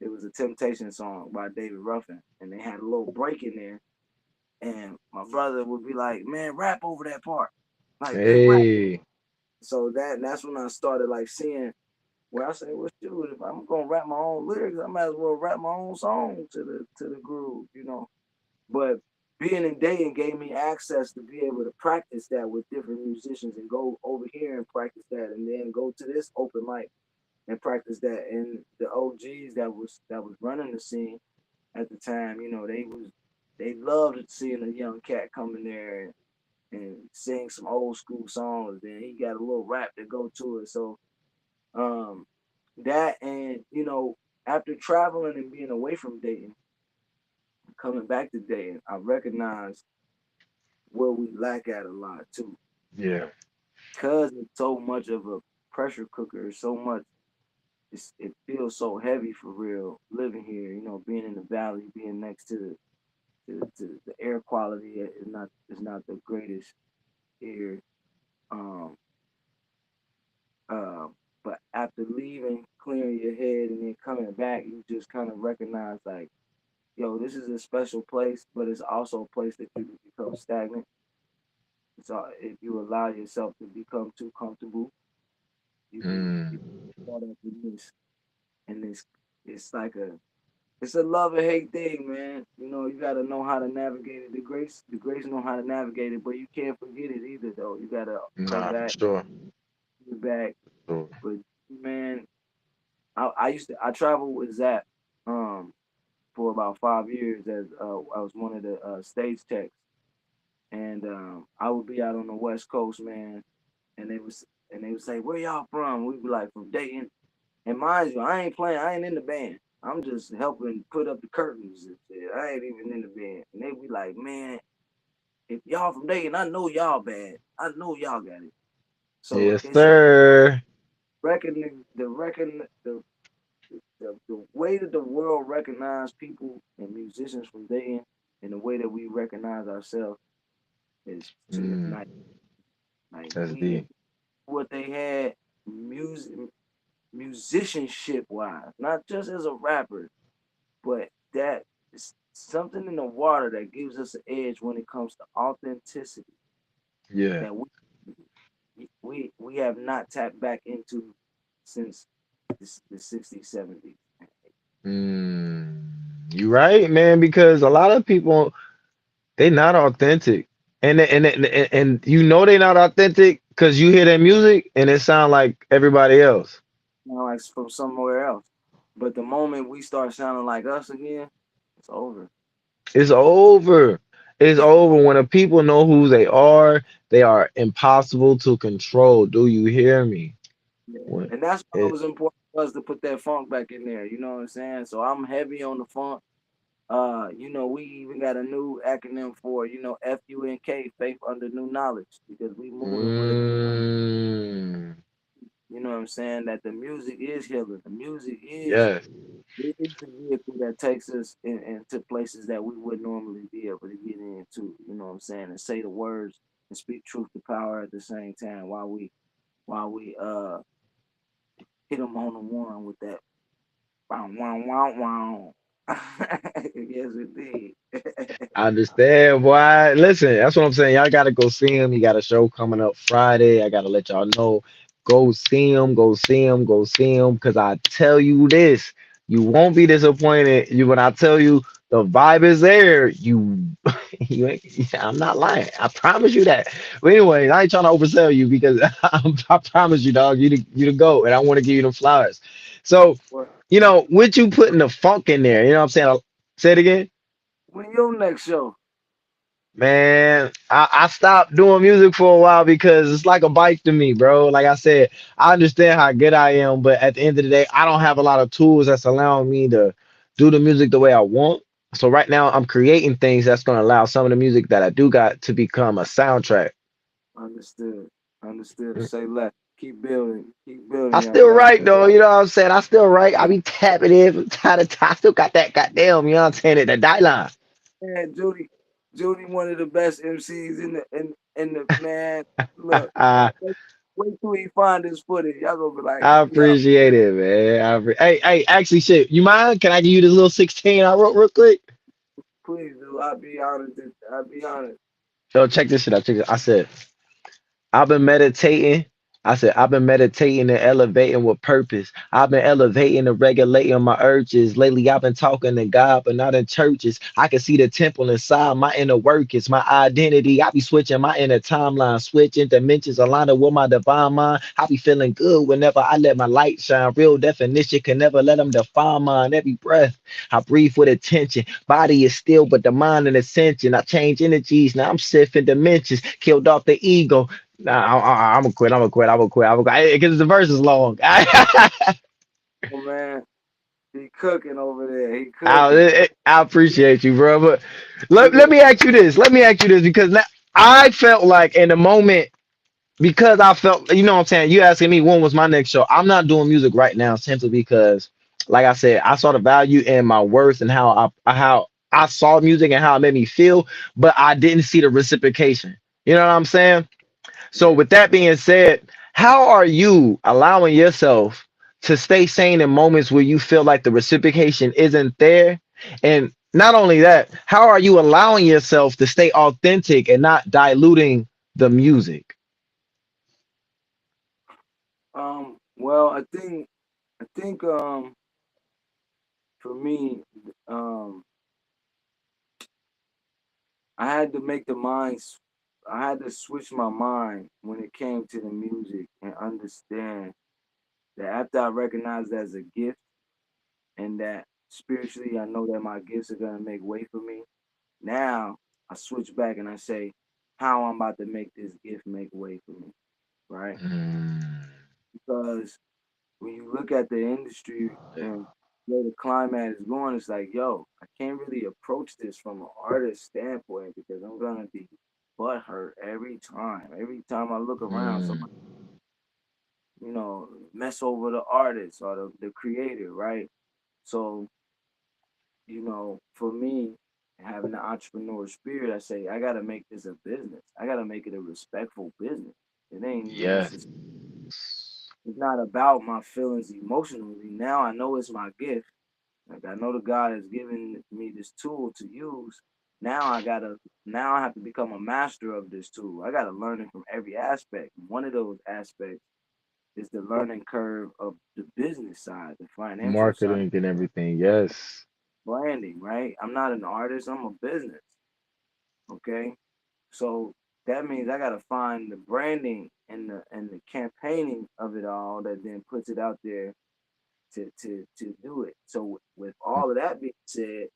it was a Temptation song by David Ruffin, and they had a little break in there. And my brother would be like, man, rap over that part. Like, just rap. Hey. So that's when I started like seeing where I say, well, shoot, if I'm gonna rap my own lyrics, I might as well rap my own song to the groove. But being in Dayton gave me access to be able to practice that with different musicians and go over here and practice that, and then go to this open mic and practice that. And the OGs that was running the scene at the time, they loved seeing a young cat come in there and sing some old school songs. Then he got a little rap to go to it. So um, that, and after traveling and being away from Dayton, coming back to Dayton, I recognized where we lack at a lot too, Yeah. because it's so much of a pressure cooker. So much, it feels so heavy for real living here. Being in the valley, being next to the air quality is not the greatest here. Um, uh, but after leaving, clearing your head, and then coming back, you just kind of recognize like, yo, this is a special place, but it's also a place that you can become stagnant. So if you allow yourself to become too comfortable, you can Mm. get caught up in this, and it's like it's a love and hate thing, man. You gotta know how to navigate it. The grace know how to navigate it, but you can't forget it either, though. You gotta come Nah, for back, sure. get back. Sure. But man, I traveled with Zap for about 5 years as I was one of the stage techs, and I would be out on the West Coast, man, and they would say, "Where y'all from?" We'd be like, "From Dayton." And mind you, I ain't playing. I ain't in the band. I'm just helping put up the curtains and shit. I ain't even in the band. And they be like, "Man, if y'all from Dayton, I know y'all bad. I know y'all got it." So Yes, it's sir. the way that the world recognize people and musicians from Dayton, and the way that we recognize ourselves is to Mm. ignite. Like That's we deep. what they had music musicianship wise, not just as a rapper, but that is something in the water that gives us an edge when it comes to authenticity Yeah. that we have not tapped back into since the 60s, 70s. Mm. You right, man, because a lot of people they not authentic. And you know they not authentic because you hear their music and it sound like everybody else. Like from somewhere else. But the moment we start sounding like us again, it's over. It's over. It's over. When the people know who they are impossible to control. Do you hear me? Yeah. When And that's why it it was important for us to put that funk back in there. You know what I'm saying? So I'm heavy on the funk. We even got a new acronym for, FUNK, faith under new knowledge, because we moving with it. mm, You know what I'm saying? That the music is healing. The music is yes, it is the vehicle that takes us into places that we would normally be able to get into. You know what I'm saying? And say the words and speak truth to power at the same time while we hit them on the one with that wow wow wow wow. Yes, indeed. I understand why. Listen, that's what I'm saying. Y'all gotta go see him. He got a show coming up Friday. I gotta let y'all know. Go see him. Go see him. Go see him. Cause I tell you this, you won't be disappointed. You when I tell you the vibe is there. You, you ain't, I'm not lying. I promise you that. But anyway, I ain't trying to oversell you because I promise you, dog. You the go, and I want to give you the flowers. So, What? with you putting the funk in there, you know what I'm saying? Say it again. When your next show? Man, I stopped doing music for a while because it's like a bike to me, bro. Like I said, I understand how good I am, but at the end of the day, I don't have a lot of tools that's allowing me to do the music the way I want. So right now, I'm creating things that's going to allow some of the music that I do got to become a soundtrack. Understood. Understood. Say less. Keep building. Keep building, I young still man. write though, you know what I'm saying? I still write. I be tapping in from time to time. I still got that goddamn, you know what I'm saying? The die line. Man, Judy, one of the best MCs in the man. Look, I wait till he find his footage. Y'all gonna be like, yo, appreciate it, man. Hey, actually, shit, you mind? Can I give you this little 16 I wrote real quick? please do. I'll be honest. I'll be honest. Yo, check this shit out. Check this. I said, I've been meditating. I said, I've been meditating and elevating with purpose. I've been elevating and regulating my urges. Lately, I've been talking to God, but not in churches. I can see the temple inside my inner workings, my identity. I be switching my inner timeline, switching dimensions, aligning with my divine mind. I be feeling good whenever I let my light shine. Real definition can never let them define mine. Every breath I breathe with attention. Body is still, but the mind in ascension. I change energies. Now I'm shifting dimensions. Killed off the ego. Nah, I'm gonna quit. I'm gonna quit. I'm gonna quit. I'm gonna quit because the verse is long. Oh man, he cooking over there. He cooking. I appreciate you, bro. But He let look, me ask you this. Let me ask you this because now I felt like in the moment because I felt you know what I'm saying. You asking me when was my next show? I'm not doing music right now simply because, like I said, I saw the value in my worth and how I saw music and how it made me feel, but I didn't see the reciprocation. You know what I'm saying? So, yeah. with that being said, how are you allowing yourself to stay sane in moments where you feel like the reciprocation isn't there? And not only that, how are you allowing yourself to stay authentic and not diluting the music? Well, I think for me, um, I had to make the minds. I had to switch my mind when it came to the music and understand that after I recognized that as a gift and that spiritually I know that my gifts are gonna make way for me. Now I switch back and I say how I'm about to make this gift make way for me, right? Mm, Because when you look at the industry and where the climate is going, it's like, yo, I can't really approach this from an artist standpoint because I'm gonna be butthurt every time. Every time I look around, mm, somebody, mess over the artist or the creator, right? So, for me, having the entrepreneur spirit, I say I gotta make this a business. I gotta make it a respectful business. It ain't even yes. necessary. It's not about my feelings emotionally. Now I know it's my gift. Like I know the God has given me this tool to use. Now now I have to become a master of this tool. I gotta learn it from every aspect. One of those aspects is the learning curve of the business side, the financial side, Marketing and everything. Yes. branding, right? I'm not an artist, I'm a business. Okay. So that means I gotta find the branding and the campaigning of it all that then puts it out there to do it. So with all of that being said,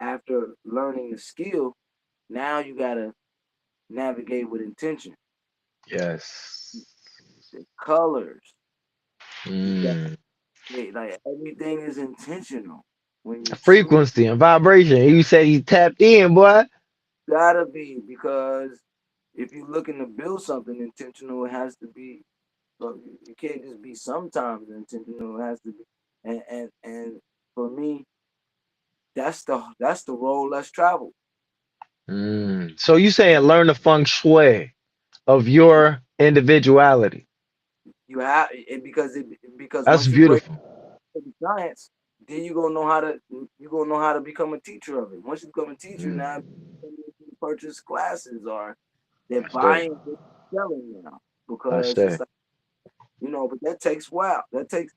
after learning the skill, now you gotta navigate with intention. Yes. The colors, you got Mm. like everything is intentional when you choose. Frequency and vibration. You said you tapped in, boy. Gotta be because if you're looking to build something intentional, it has to be. But you can't just be sometimes intentional. It has to be. And for me, that's the road less traveled. Mm. So you saying learn the feng shui of your individuality. You have it because That's once you break beautiful. the science, then you gonna know how to become a teacher of it. Once you become a teacher, now Mm, you purchase classes or they're I say, buying what you're selling now I because it's say. like but that takes wow. That takes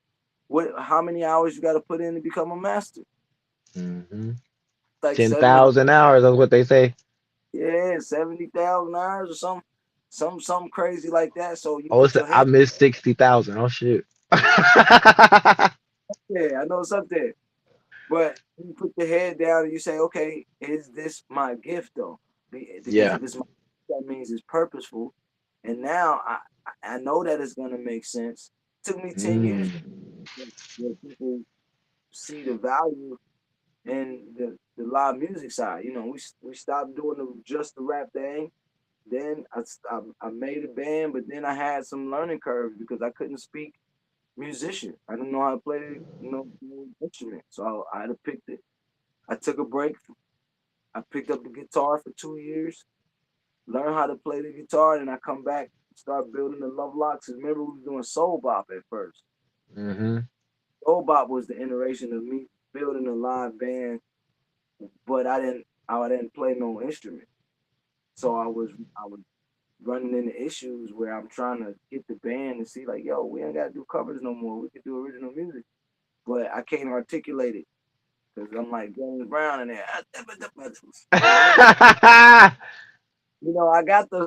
what? How many hours you got to put in to become a master? Hmm. Like Ten 70, thousand hours. That's what they say. yeah, 70,000 hours or something crazy like that. So you Oh, put your I head, missed 60,000. Oh shit. yeah, I know something, but you put your head down and you say, okay, is this my gift though? Because Yeah. if it's my, that means it's purposeful, and now I know that it's gonna make sense. Took me 10 years Mm, where people see the value in the live music side. We stopped doing just the rap thing. Then I made a band, but then I had some learning curves because I couldn't speak musician. I didn't know how to play, no instrument. So I had to pick it. I took a break. I picked up the guitar for 2 years, learned how to play the guitar, and I come back, start building the Love Locks. Remember, we was doing soul bop at first. mm-hmm. Soul bop was the iteration of me building a live band, but I didn't play no instrument. So I was running into issues where I'm trying to get the band to see like, yo, we ain't gotta do covers no more. We could do original music, but I can't articulate it because I'm like James Brown in there.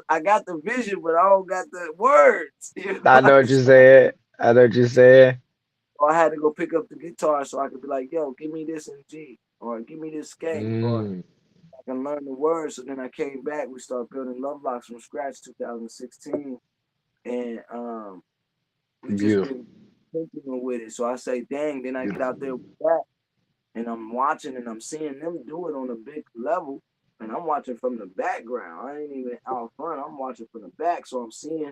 I got the vision, but I don't got the words. I know what you said. I know what you said. So I had to go pick up the guitar so I could be like, yo, give me this in G, or give me this skate, or Mm, I can learn the words. So then I came back. We started building Love Locks from scratch, 2016, and we just beautiful. been thinking with it. So I say, dang. Then I get Beautiful. out there with that, and I'm watching and I'm seeing them do it on a big level, and I'm watching from the background. I ain't even out front. I'm watching from the back, so I'm seeing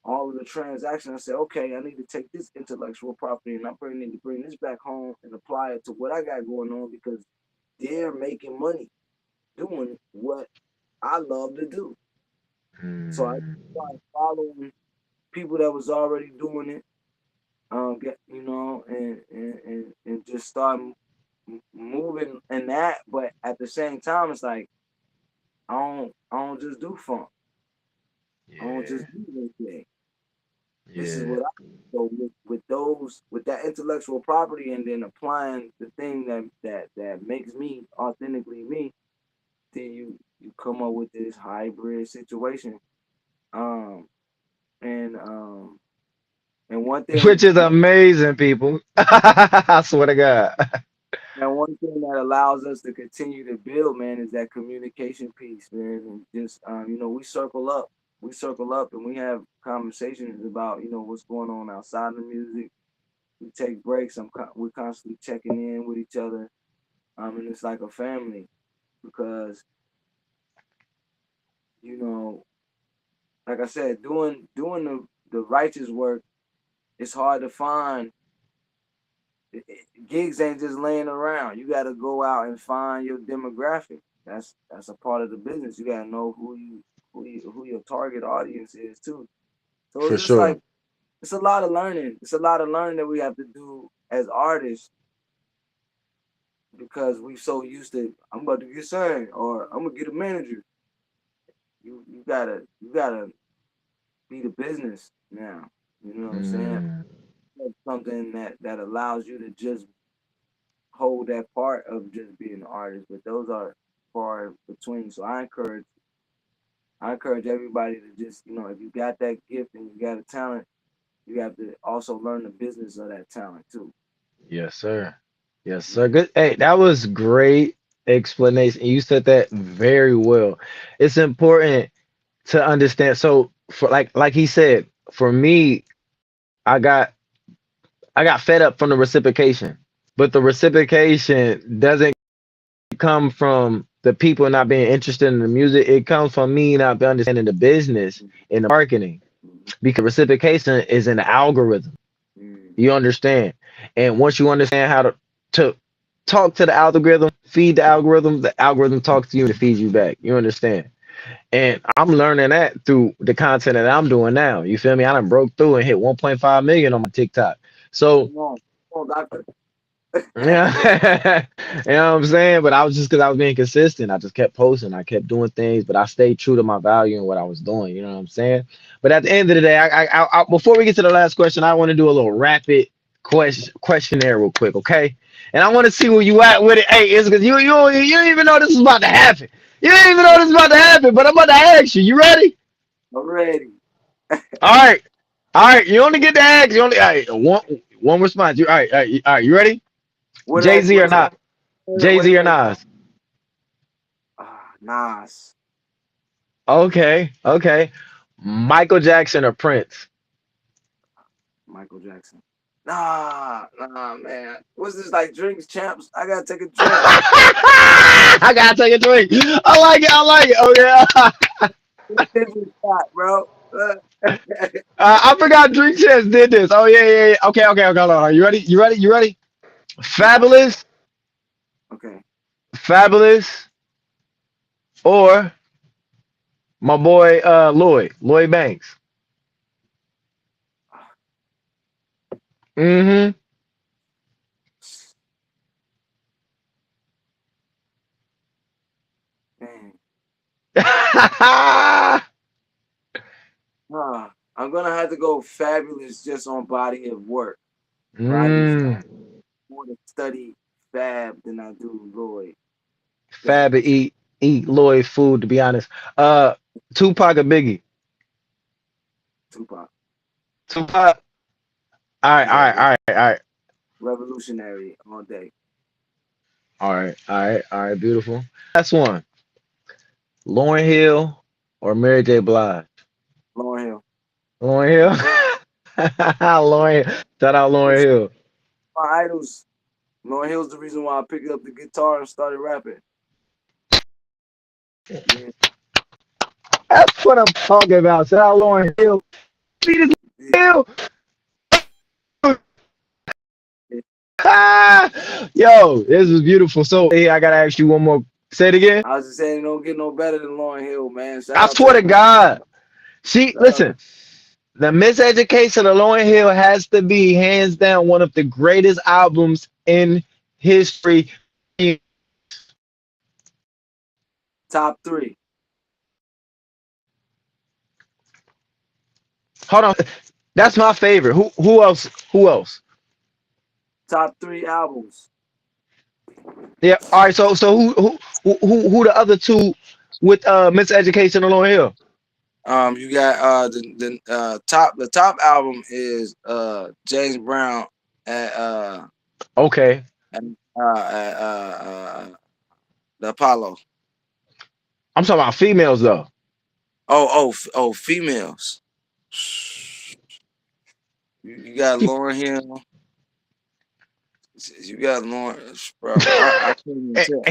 all of the transactions. I said, okay, I need to take this intellectual property and need to bring this back home and apply it to what I got going on because they're making money doing what I love to do. So I Mm, started following people that was already doing it, and just start moving in that. But at the same time, it's like I don't just do funk. I don't yeah. just do anything. This is Yeah. what I so with that intellectual property and then applying the thing that makes me authentically me, then you come up with this hybrid situation. Um and and one Which thing is amazing, people. I swear to God. and one thing that allows us to continue to build, man, is that communication piece, man. And just we circle up and we have conversations about what's going on outside the music. We take breaks. We're constantly checking in with each other. And it's like a family because you know, like I said, doing the righteous work, it's hard to find. Gigs ain't just laying around. You got to go out and find your demographic. That's a part of the business. You got to know who your target audience is too. So For it's just sure. like it's a lot of learning. It's a lot of learning that we have to do as artists because we so used to I'm about to get signed or I'm gonna get a manager. You gotta be the business now. You know what I'm saying? Mm, That's something that allows you to just hold that part of just being an artist, but those are far between. So I encourage everybody to just if you got that gift and you got a talent, you have to also learn the business of that talent too. yes, sir. Yes, sir. Yeah. Good. Hey, that was great explanation. You said that very well. It's important to understand. So for like he said, for me, I got I got fed up from the reciprocation. But the reciprocation doesn't come from the people not being interested in the music. It comes from me not understanding the business and the marketing. Mhm. Because reciprocation is an algorithm. Mhm. You understand? And once you understand how to talk to feed the algorithm talks to you and feeds you back. You understand? And I'm learning that through the content that I'm doing now. You feel me? I done broke through and hit 1.5 million on my TikTok. So Come on, doctor. Yeah, you know what I'm saying? But I was just because I was being consistent. I just kept posting. I kept doing things, but I stayed true to my value and what I was doing. You know what I'm saying? But at the end of the day, before we get to the last question, I want to do a little rapid questionnaire real quick, okay? And I want to see where you at with it. Hey, it's because you don't even know this is about to happen. You don't even know this is about to happen. But I'm about to ask you. You ready? Already. All right, all right. You only get to ask. You only all right, one response. You all right? All right. All right. You ready? What Jay that? Z or What's that? not? Jay Wait a Z or minute. Nas? Nas. Okay, okay. Michael Jackson or Prince? Michael Jackson. Nah, man. What's this like? Drinks, champs? I gotta take a drink. I gotta take a drink. I like it. I like it. Oh yeah. Different shot, bro. I forgot Drink Champs did this. Oh yeah, yeah, yeah. Okay, okay, okay. Hold on. You ready? You ready? You ready? Yeah. Fabulous, Okay. Fabulous, or my boy Lloyd Banks. Mm-hmm. Man. I'm gonna have to go fabulous just on body of work. But I do mm. more to study Fab than I do Lloyd. Fab to Definitely eat Lloyd food. To be honest, uh, Tupac or Biggie? Tupac. Tupac. All right, all Yeah, right, all right, all right. revolutionary all day. All right, all right, all right, beautiful. Last one. Lauren Hill or Mary J. Blige? Lauren Hill. Lauren Hill. Lauren Hill. Shout out Lauren It's Hill. my idols. Lauren Hill's the reason why I picked up the guitar and started rapping. Yeah, That's what I'm talking about. Shout out Lauren Hill. See this yeah, Hill? yeah. Ah! Yo, this was beautiful. So, hey, I gotta ask you one more. Say it again. I was just saying, it don't get no better than Lauren Hill, man. Shout I out to swear the to God. She shout out to listen. The Miseducation of Lauryn Hill has to be hands down one of the greatest albums in history. top three. Hold on, that's my favorite. Who else? Who else? Top three albums. Yeah. All right. So who the other two with Miseducation of Lauryn Hill? You got the top album is James Brown at Okay. at, at the Apollo. I'm talking about females though. Females. You got Lauren Hill. You got Lauren, bro. I can't even tell.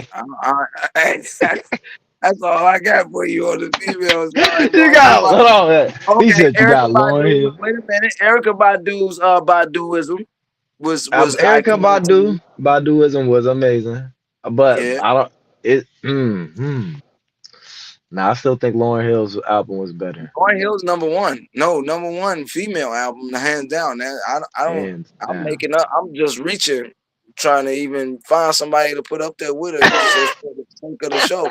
That's all I got for you on the females. All right, You well, got hold on. He okay, said you Erica got Lauryn Badu. Hill. Wait a minute, Erica Badu's Baduism was Erica iconic to me. Baduism was amazing, but Yeah, I don't. It. Nah, I still think Lauryn Hill's album was better, Lauryn Hill's number one. No, number one female album, hands down. I don't. hands I'm down. making up. I'm just reaching, trying to even find somebody to put up there with her just for the sake of the show.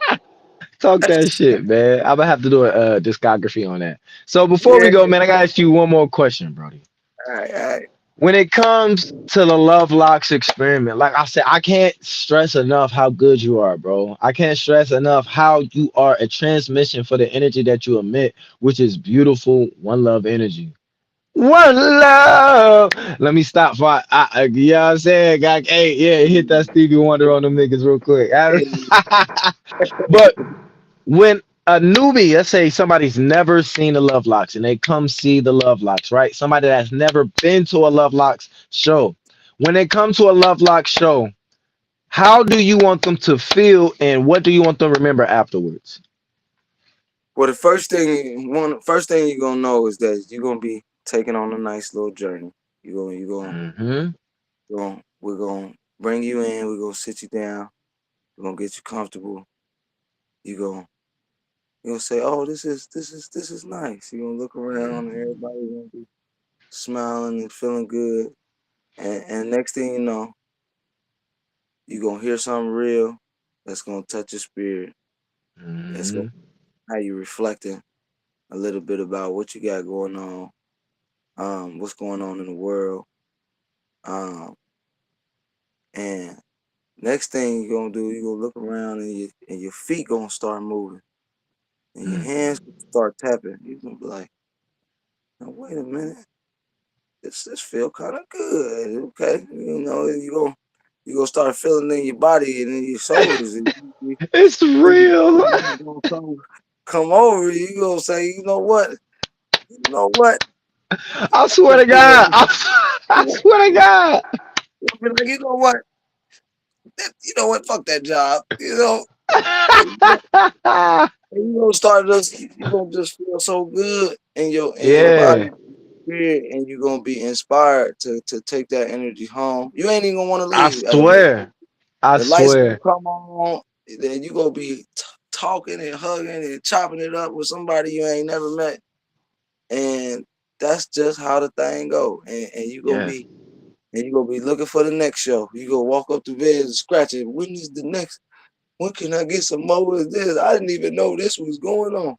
Talk that shit, man. I'm gonna have to do a discography on that. So before we Yeah. go, man, I gotta ask you one more question, Brody. All right, all right. When it comes to the Love Locks experiment, like I said, I can't stress enough how good you are, bro. I can't stress enough how you are a transmission for the energy that you emit, which is beautiful, one love energy. One love. Let me stop for you know what I'm saying? Hey, yeah, hit that Stevie Wonder on them niggas real quick. But when a newbie, let's say somebody's never seen the Love Locks and they come see the Love Locks, right? Somebody that's never been to a Love Locks show. When they come to a Love Locks show, how do you want them to feel and what do you want them to remember afterwards? Well, the first thing you're gonna know is that you're gonna be taking on a nice little journey. Mm-hmm. We're gonna bring you in. We're gonna sit you down. We're gonna get you comfortable. You gonna you're gonna say, "Oh, this is nice." You're gonna look around and everybody's gonna be smiling and feeling good. And next thing you know, you're gonna hear something real that's gonna touch your spirit. That's gonna Mm, how you reflecting a little bit about what you got going on, what's going on in the world. Um, and next thing you're gonna do, you're gonna look around and your feet gonna start moving and your mm. hands gonna start tapping. You're gonna be like, now wait a minute, this feel kind of good. Okay, you gonna start feeling in your body and in your shoulders, and It's real. you gonna come over. You gonna say, you know what, I I swear to feel God. like, I swear to God. you'll be like, you know what, fuck that job, and you gonna start just, you gonna just feel so good in your body, Yeah, spirit, and you're gonna be inspired to take that energy home. You ain't even gonna want to I leave. swear. I The lights gonna swear. come on, then you gonna be talking and hugging and chopping it up with somebody you ain't never met, and that's just how the thing go. And Yes. you gonna be looking for the next show. You gonna walk up to bed and scratch it. When is the next? When can I get some more of this? I didn't even know this was going on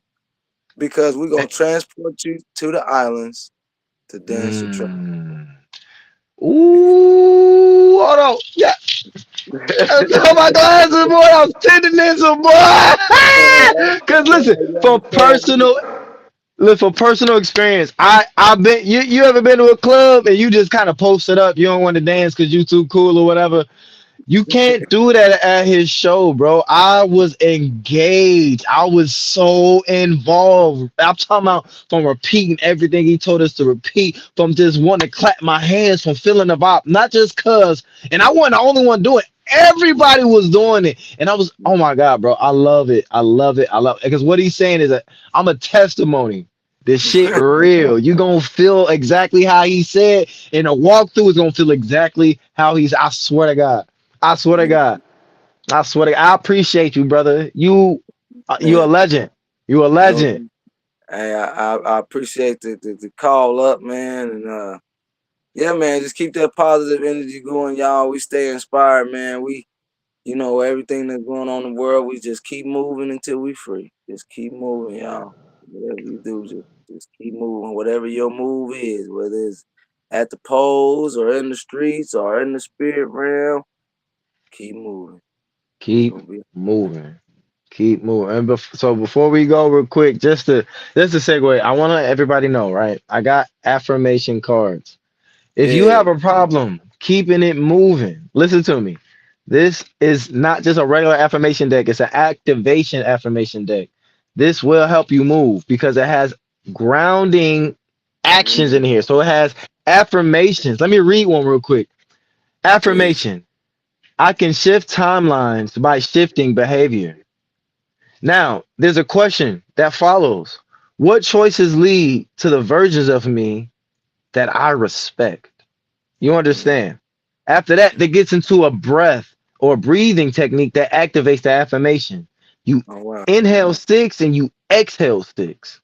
because we're gonna transport you to the islands to dance and try. Mm. Ooh, hold on. Yeah. I took my glasses, boy. I was tending this, boy. Cause listen, You for understand? personal, look, for personal experience, I've been. You ever been to a club and you just kind of post it up? You don't want to dance because you too cool or whatever. You can't do that at his show, bro. I was engaged. I was so involved. I'm talking about from repeating everything he told us to repeat, from just wanting to clap my hands, from feeling the vibe, not just cuz. And I wasn't the only one doing it. Everybody was doing it. And I was, oh my God, bro. I love it. I love it. I love it. Because what he's saying is that I'm a testimony. This shit real. You gonna feel exactly how he said, and the walkthrough is gonna feel exactly how he's. I swear to God. I swear to God. I swear to God. I appreciate you, brother. You a Man, legend. You a no, legend. hey, I appreciate the call up, man, and yeah, man, just keep that positive energy going, y'all. We stay inspired, man. Everything that's going on in the world, we just keep moving until we free. Just keep moving, y'all. Whatever you do, just keep moving. Whatever your move is, whether it's at the polls or in the streets or in the spirit realm, keep moving. It's Keep gonna be moving. Keep moving. And so before we go, real quick, just to segue, I want to everybody know, right? I got affirmation cards. If you yeah. have a problem keeping it moving, listen to me. This is not just a regular affirmation deck, it's an activation affirmation deck. This will help you move because it has grounding actions in Mm, here. So it has affirmations. Let me read one real quick. please. Affirmation: I can shift timelines by shifting behavior. Now, there's a question that follows. What choices lead to the versions of me that I respect? You Mm, understand? After that, that gets into a breath or breathing technique that activates the affirmation. You oh wow. inhale six and you exhale six.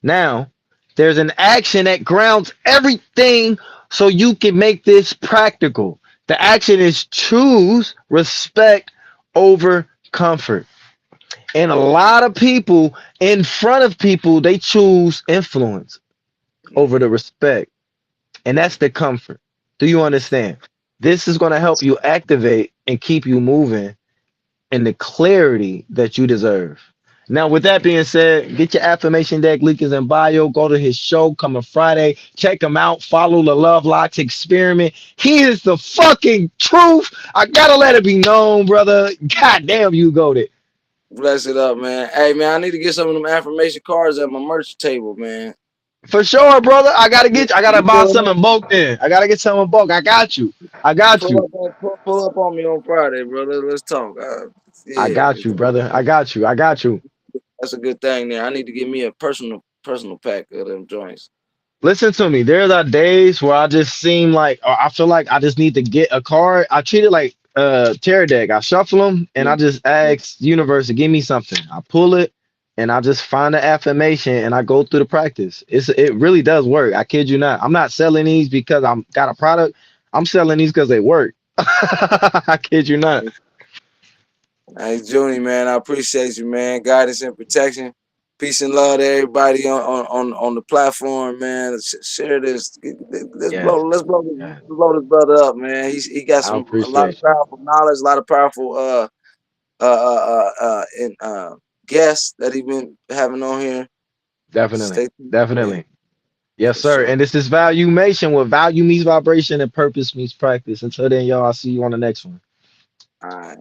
Now, there's an action that grounds everything so you can make this practical. The action is choose respect over comfort. And a lot of people in front of people, they choose influence over Mm, the respect. And that's the comfort. Do you understand? This is going to help you activate and keep you moving in the clarity that you deserve. Now, with that being said, get your affirmation deck, link is in bio. Go to his show coming Friday. Check him out. Follow the Love Locs experiment. He is the fucking truth. I gotta let it be known, brother. God damn, you go there. bless it up, man. Hey, man, I need to get some of them affirmation cards at my merch table, man. For sure, brother. I gotta You buy doing some in bulk then. I gotta get some in bulk. I got you. I got pull you. up pull up on me on Friday, brother. Let's talk. I Yeah, got you, brother. I got you. I got you. that's a good thing there. I need to get me a personal pack of them joints. Listen to me. There are days where I just seem like, or I feel like I just need to get a card. I treat it like tear deck. I shuffle them and I Mm, just mm. ask universe to give me something. I pull it and I just find the affirmation and I go through the practice. It really does work. I kid you not. I'm not selling these because I'm got a product. I'm selling these because they work. I kid you not. Hey, Junie, man, I appreciate you, man. Guidance and protection. Peace and love to everybody on the platform, man. Share this. Yes, Let's yes. blow this brother up, man. He got I a lot of appreciate you. powerful knowledge, a lot of powerful and guests that he been having on here. Definitely, Stay tuned, man, definitely. Yes, for sir. sure. And this is valuation, where value meets vibration and purpose meets practice. Until then, y'all, I'll see you on the next one. All right.